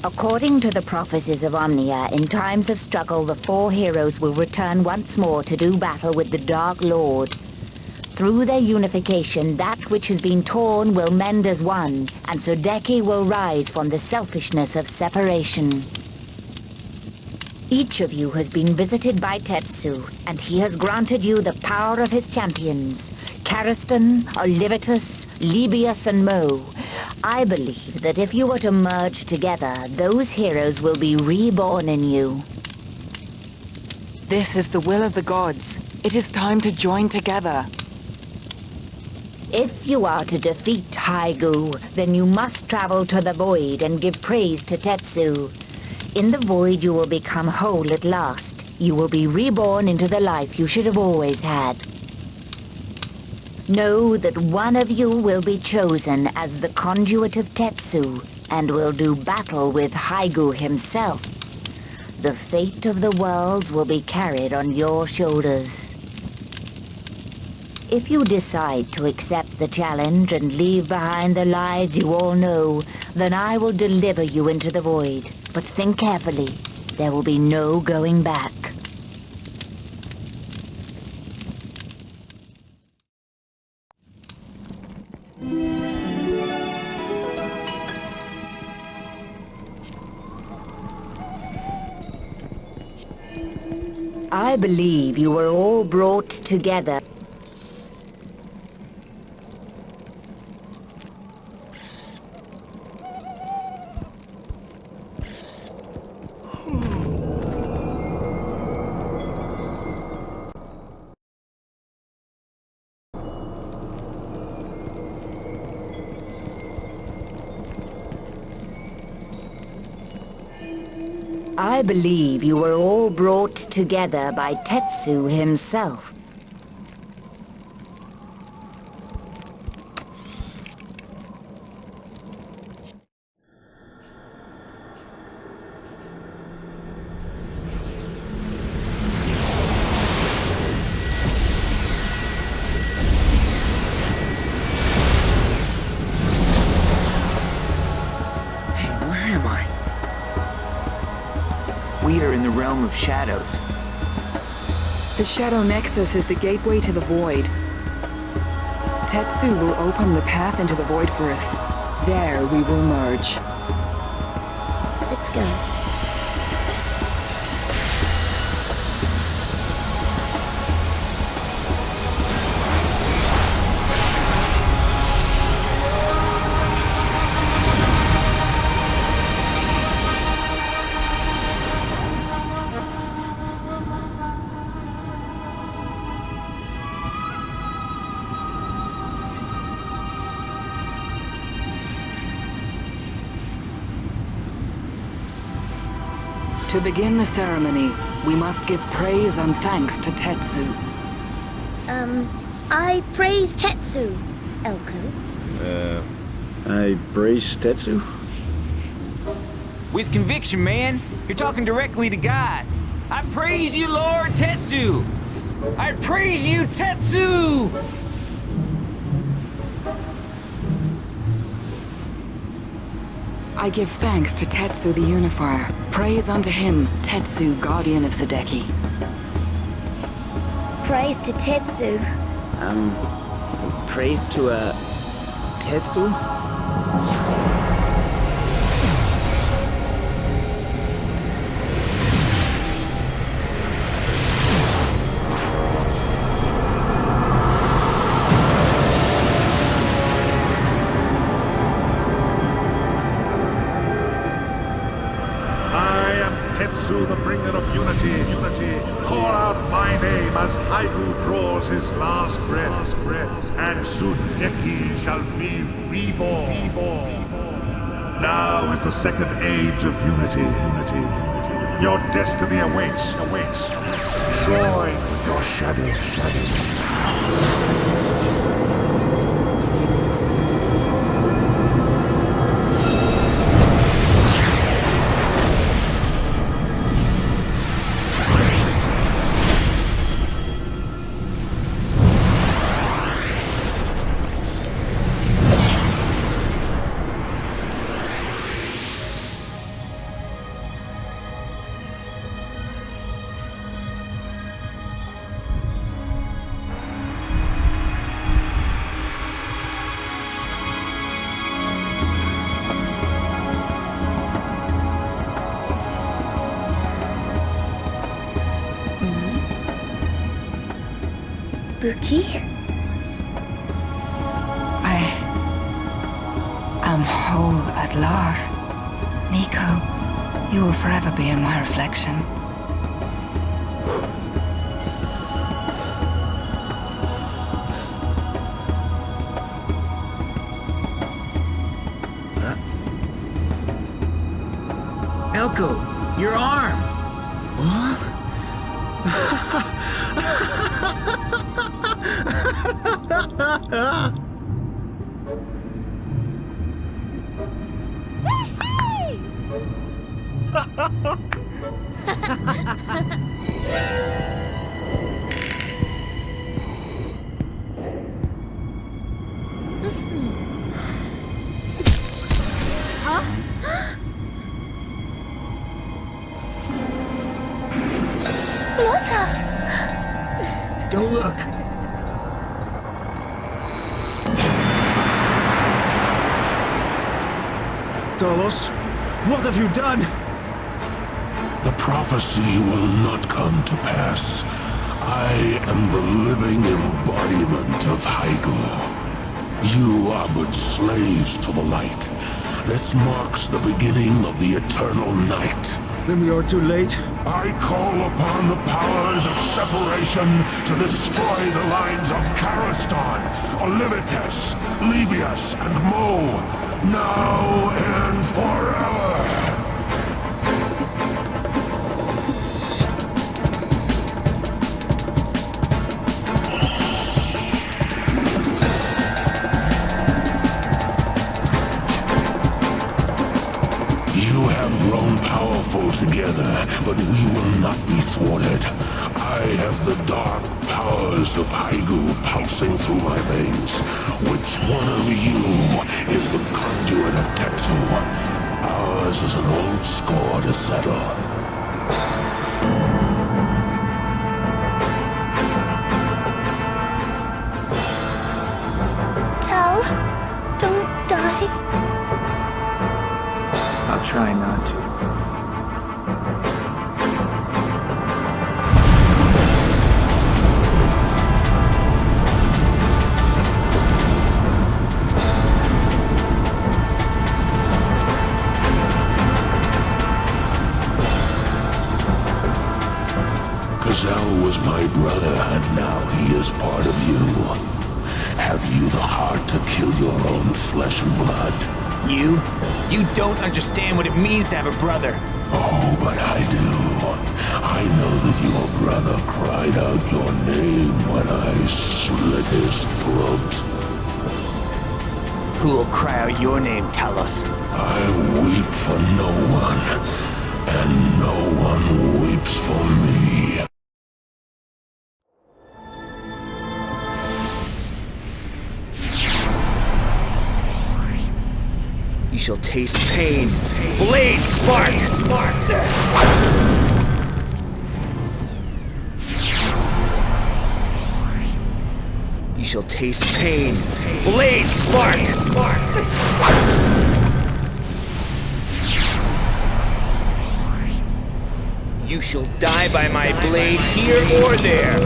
According to the prophecies of Omnia, in times of struggle, the four heroes will return once more to do battle with the Dark Lord. Through their unification, that which has been torn will mend as one, and Sudeki will rise from the selfishness of separation. Each of you has been visited by Tetsu, and he has granted you the power of his champions, Cariston, Olivitus, Libius, and Mo. I believe that if you were to merge together, those heroes will be reborn in you. This is the will of the gods. It is time to join together. If you are to defeat Haigu, then you must travel to the Void and give praise to Tetsu. In the Void you will become whole at last. You will be reborn into the life you should have always had. Know that one of you will be chosen as the conduit of Tetsu, and will do battle with Haigu himself. The fate of the worlds will be carried on your shoulders. If you decide to accept the challenge and leave behind the lives you all know, then I will deliver you into the Void. But think carefully. There will be no going back. I believe you were all brought together. I believe you were all brought together by Tetsu himself. We are in the realm of shadows. The Shadow Nexus is the gateway to the Void. Tetsu will open the path into the void for us. There we will merge. Let's go. To begin the ceremony, we must give praise and thanks to Tetsu. I praise Tetsu, Elko. I praise Tetsu? With conviction, man. You're talking directly to God. I praise you, Lord Tetsu! I praise you, Tetsu! I give thanks to Tetsu the Unifier. Praise unto him, Tetsu, Guardian of Sudeki. Praise to Tetsu. Praise to, Tetsu? Tetsu, the bringer of unity. Call out my name as Haigu draws his last breath, and Sudeki shall be reborn. Now is the second age of unity. Your destiny awaits. Join with your shadows. Buki? I am whole at last. Nico, you will forever be in my reflection. Elko, your arm! What? Don't look. Talos, what have you done? The prophecy will not come to pass. I am the living embodiment of Haigu. You are but slaves to the light. This marks the beginning of the eternal night. Then we are too late. I call upon the powers of separation to destroy the lines of Karistan, Olivites, Livius, and Mo, now and forever! Together, but we will not be thwarted. I have the dark powers of Haigu pulsing through my veins. Which one of you is the conduit of Tetsu? Ours is an old score to settle. try not to. Cazell was my brother, and now he is part of you. Have you the heart to kill your own flesh and blood? You don't understand what it means to have a brother. Oh, but I do. I know that your brother cried out your name when I slit his throat. Who'll cry out your name, Talos? I weep for no one, and no one weeps for me. You shall taste pain. Blade spark! You shall taste pain. Blade spark! You shall die by my blade here or there.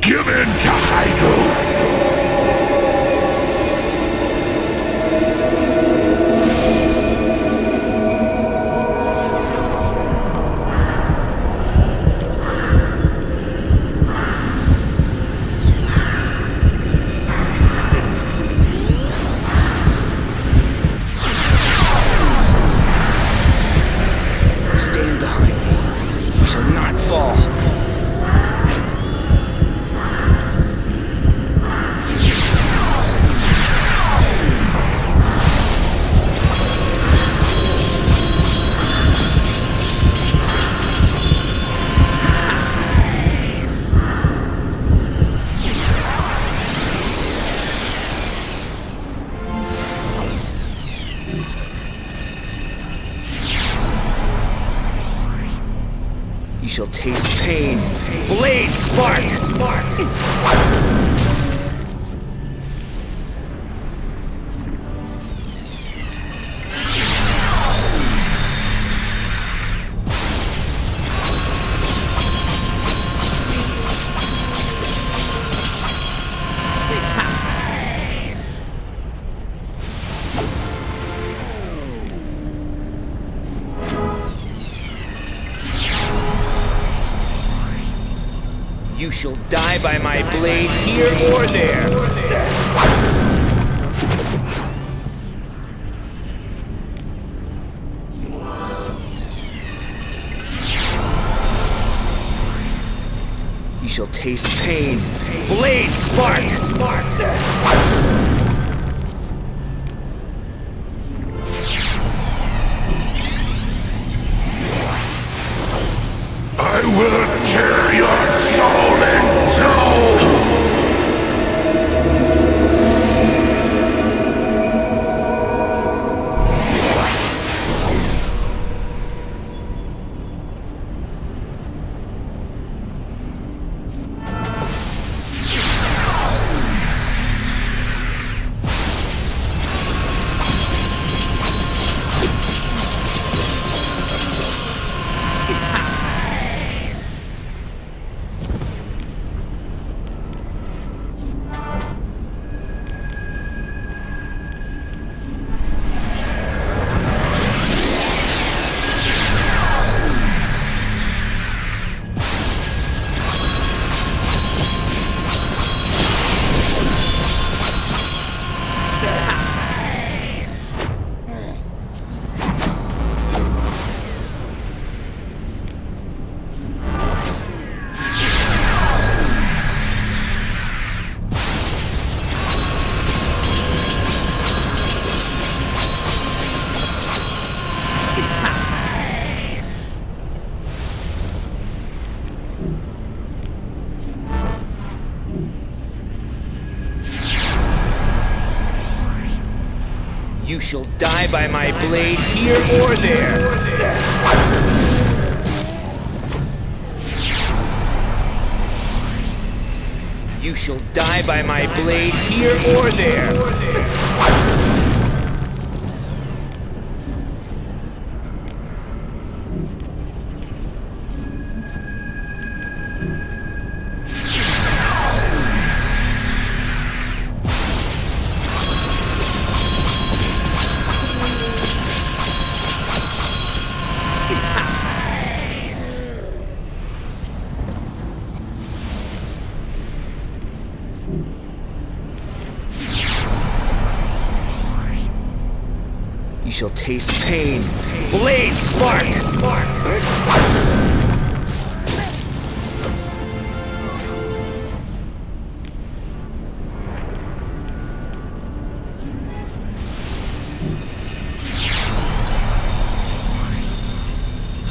Give in to Hygo! Stand behind me. You shall not fall. You shall taste pain. Blade spark! You You shall die by my blade here or there. You shall taste pain. Blade spark! I will tear your soul in two! You shall die by my blade here or there. You shall die by my blade here or there. You shall taste pain. Blade spark!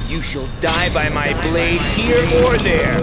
You shall die by my blade here or there.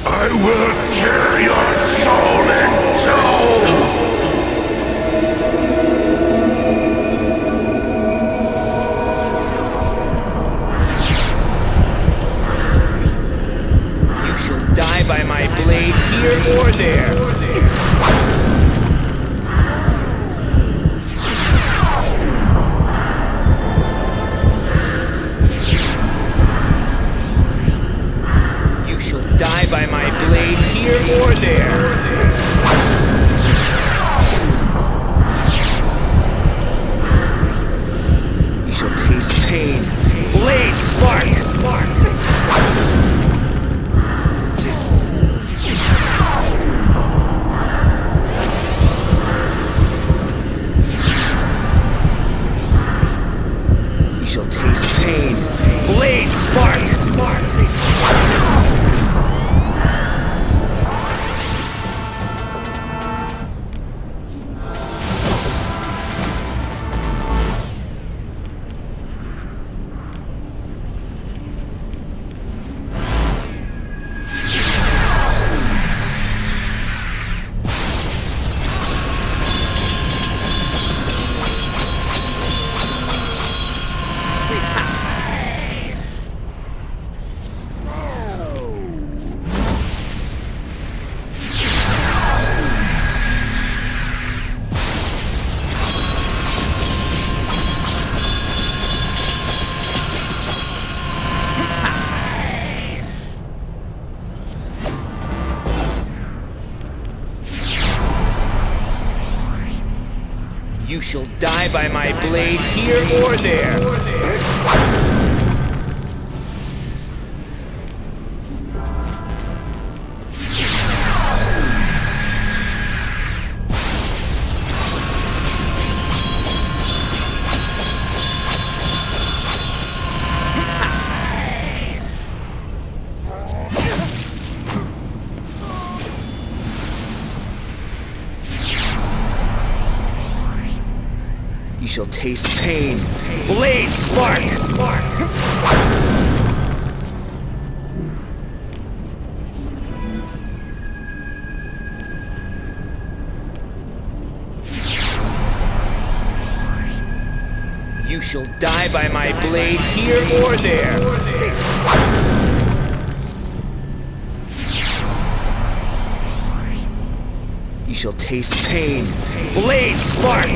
I will tear your soul in two! You shall die by my blade here or there. You shall die by my blade here or there. You shall taste pain. Blade spark! You shall taste pain. Blade spark! shall die by my blade here or there. You shall taste pain. Blade spark! You shall die by my blade here or there. You shall taste pain. Blade spark!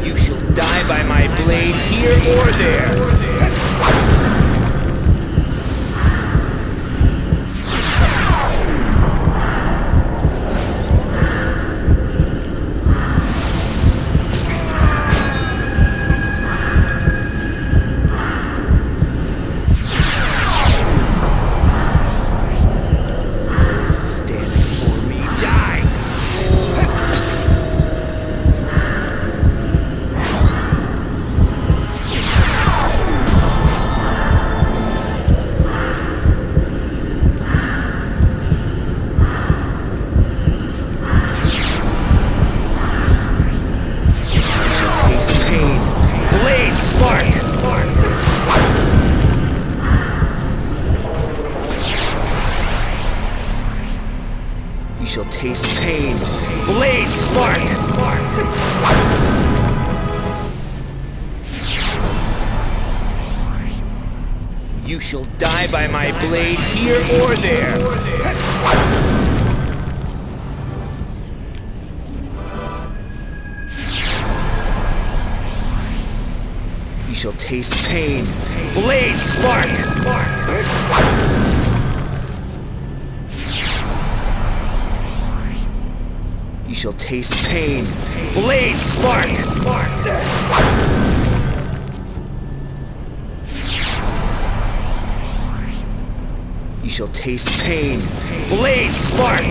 You shall die by my blade here or there. You shall taste pain. Blade spark! You shall die by my blade here or there. You shall taste pain. Blade spark! You shall taste pain. Blade spark! You shall taste pain. Blade spark!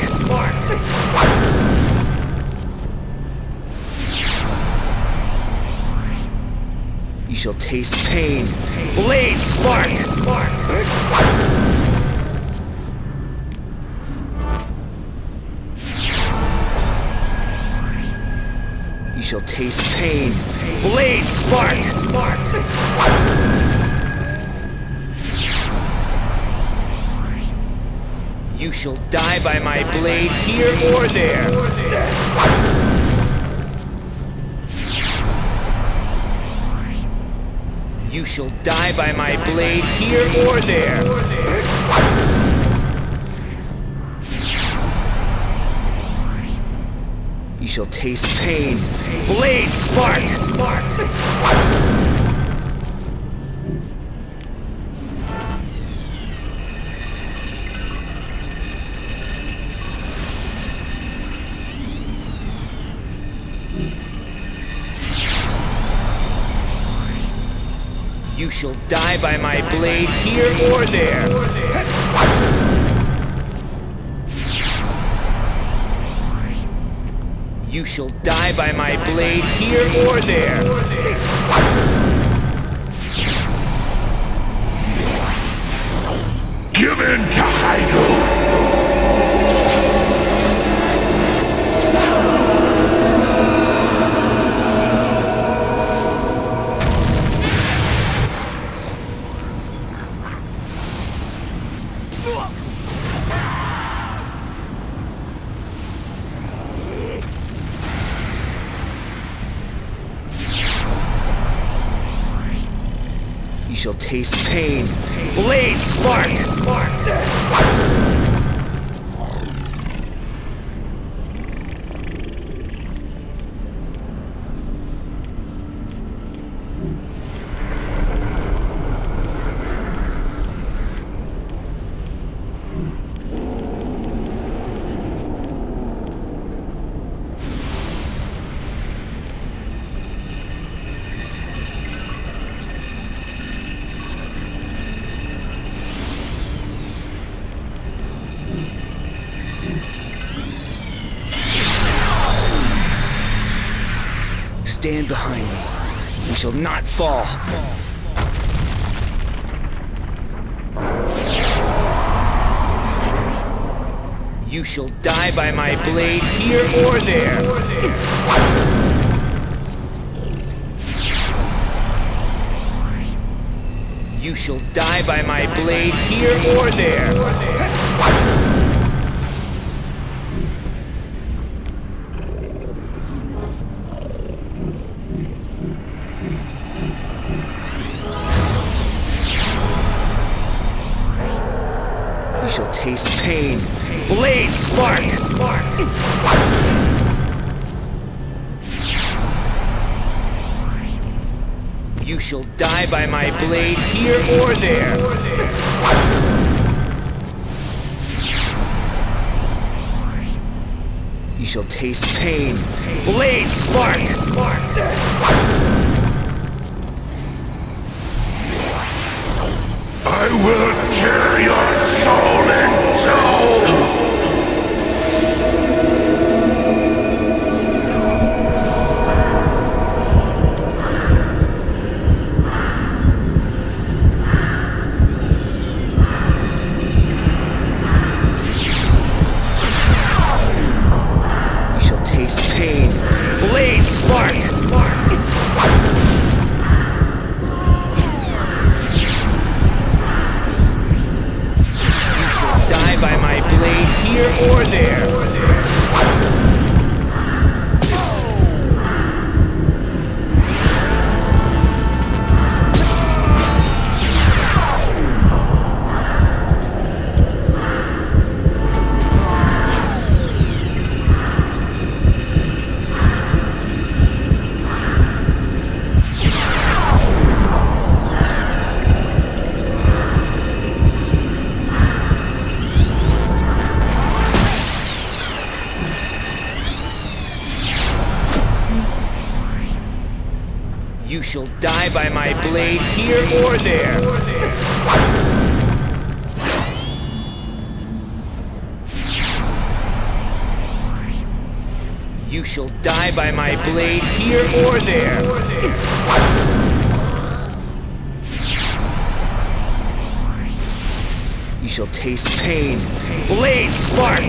You shall taste pain. Blade spark! You shall taste pain. Blade spark! You shall die by my blade here or there. You shall die by my blade here or there. You shall taste pain. Blade spark! You shall die by my blade here or there. You shall die by my blade here or there. Give in to Hydro! You shall taste pain. Blade spark! stand behind me. We shall not fall. You shall die by my blade here or there. You shall die by my blade here or there. You shall taste pain. Blade spark! You shall die by my blade here or there. You shall taste pain. Blade spark! I will tear your soul in two! Blade spark! You shall die by my blade here or there. You shall die by my blade here or there. You shall die by my blade here or there. You shall taste pain. Blade spark!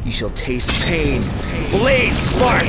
You shall taste pain. Blade spark!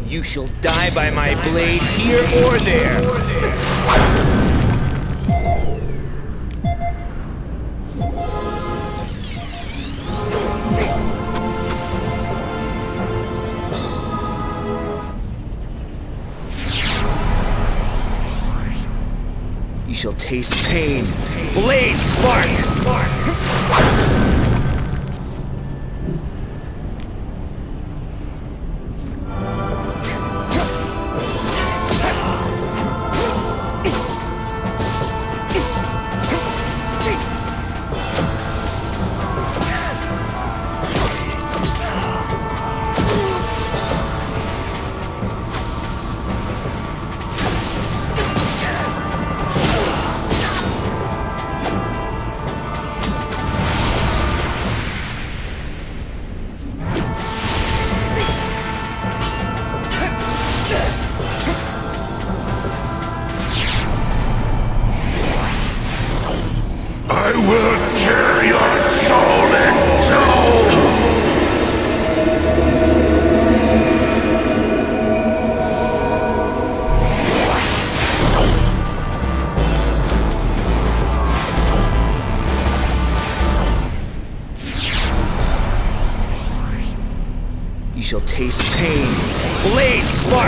You shall die by my blade here or there. You shall taste pain. Blade spark! I will tear your soul in two! You shall taste pain. Blade spark!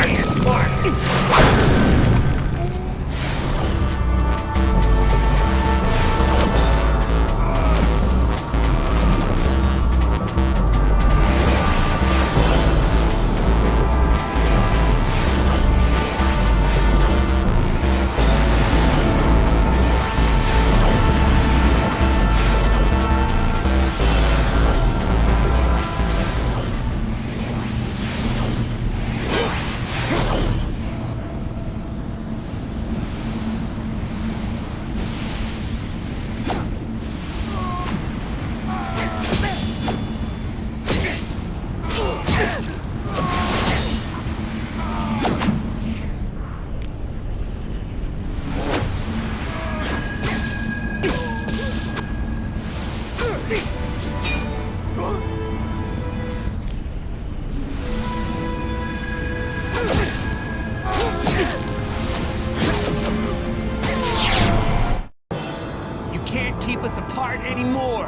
Keep us apart anymore.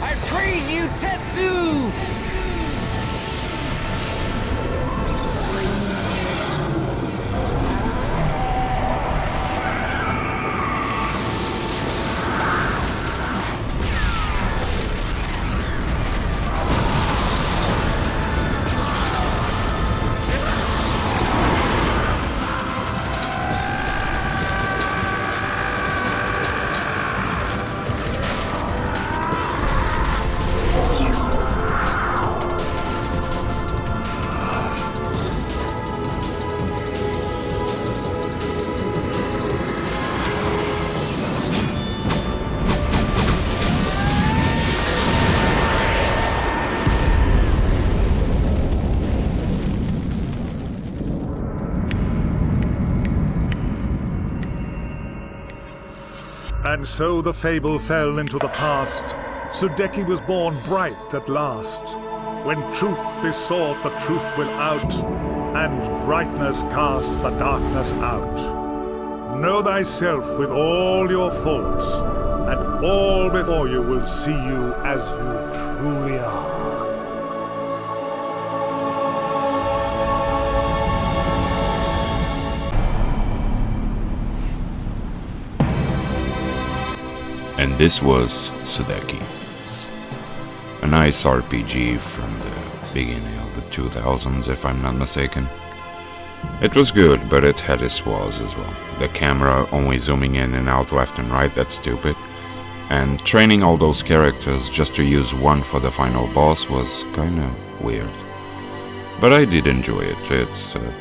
I praise you, Tetsu! And so the fable fell into the past. Sudeki was born bright at last. When truth is sought, the truth will out, and brightness cast the darkness out. Know thyself with all your faults, and all before you will see you as you truly are. And this was Sudeki, a nice RPG from the beginning of the 2000s, if I'm not mistaken. It was good, but it had its flaws as well. The camera only zooming in and out left and right, that's stupid. And training all those characters just to use one for the final boss was kinda weird. But I did enjoy it. It's a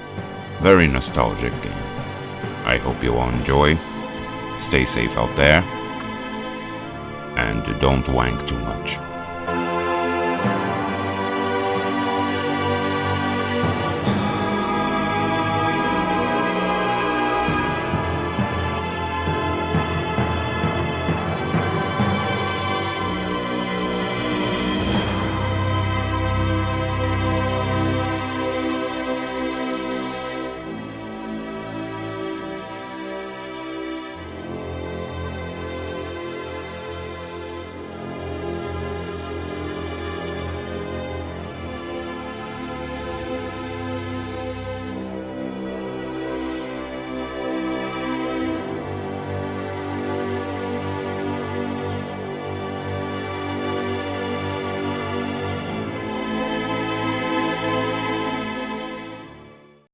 very nostalgic game. I hope you all enjoy. Stay safe out there. And don't wank too much.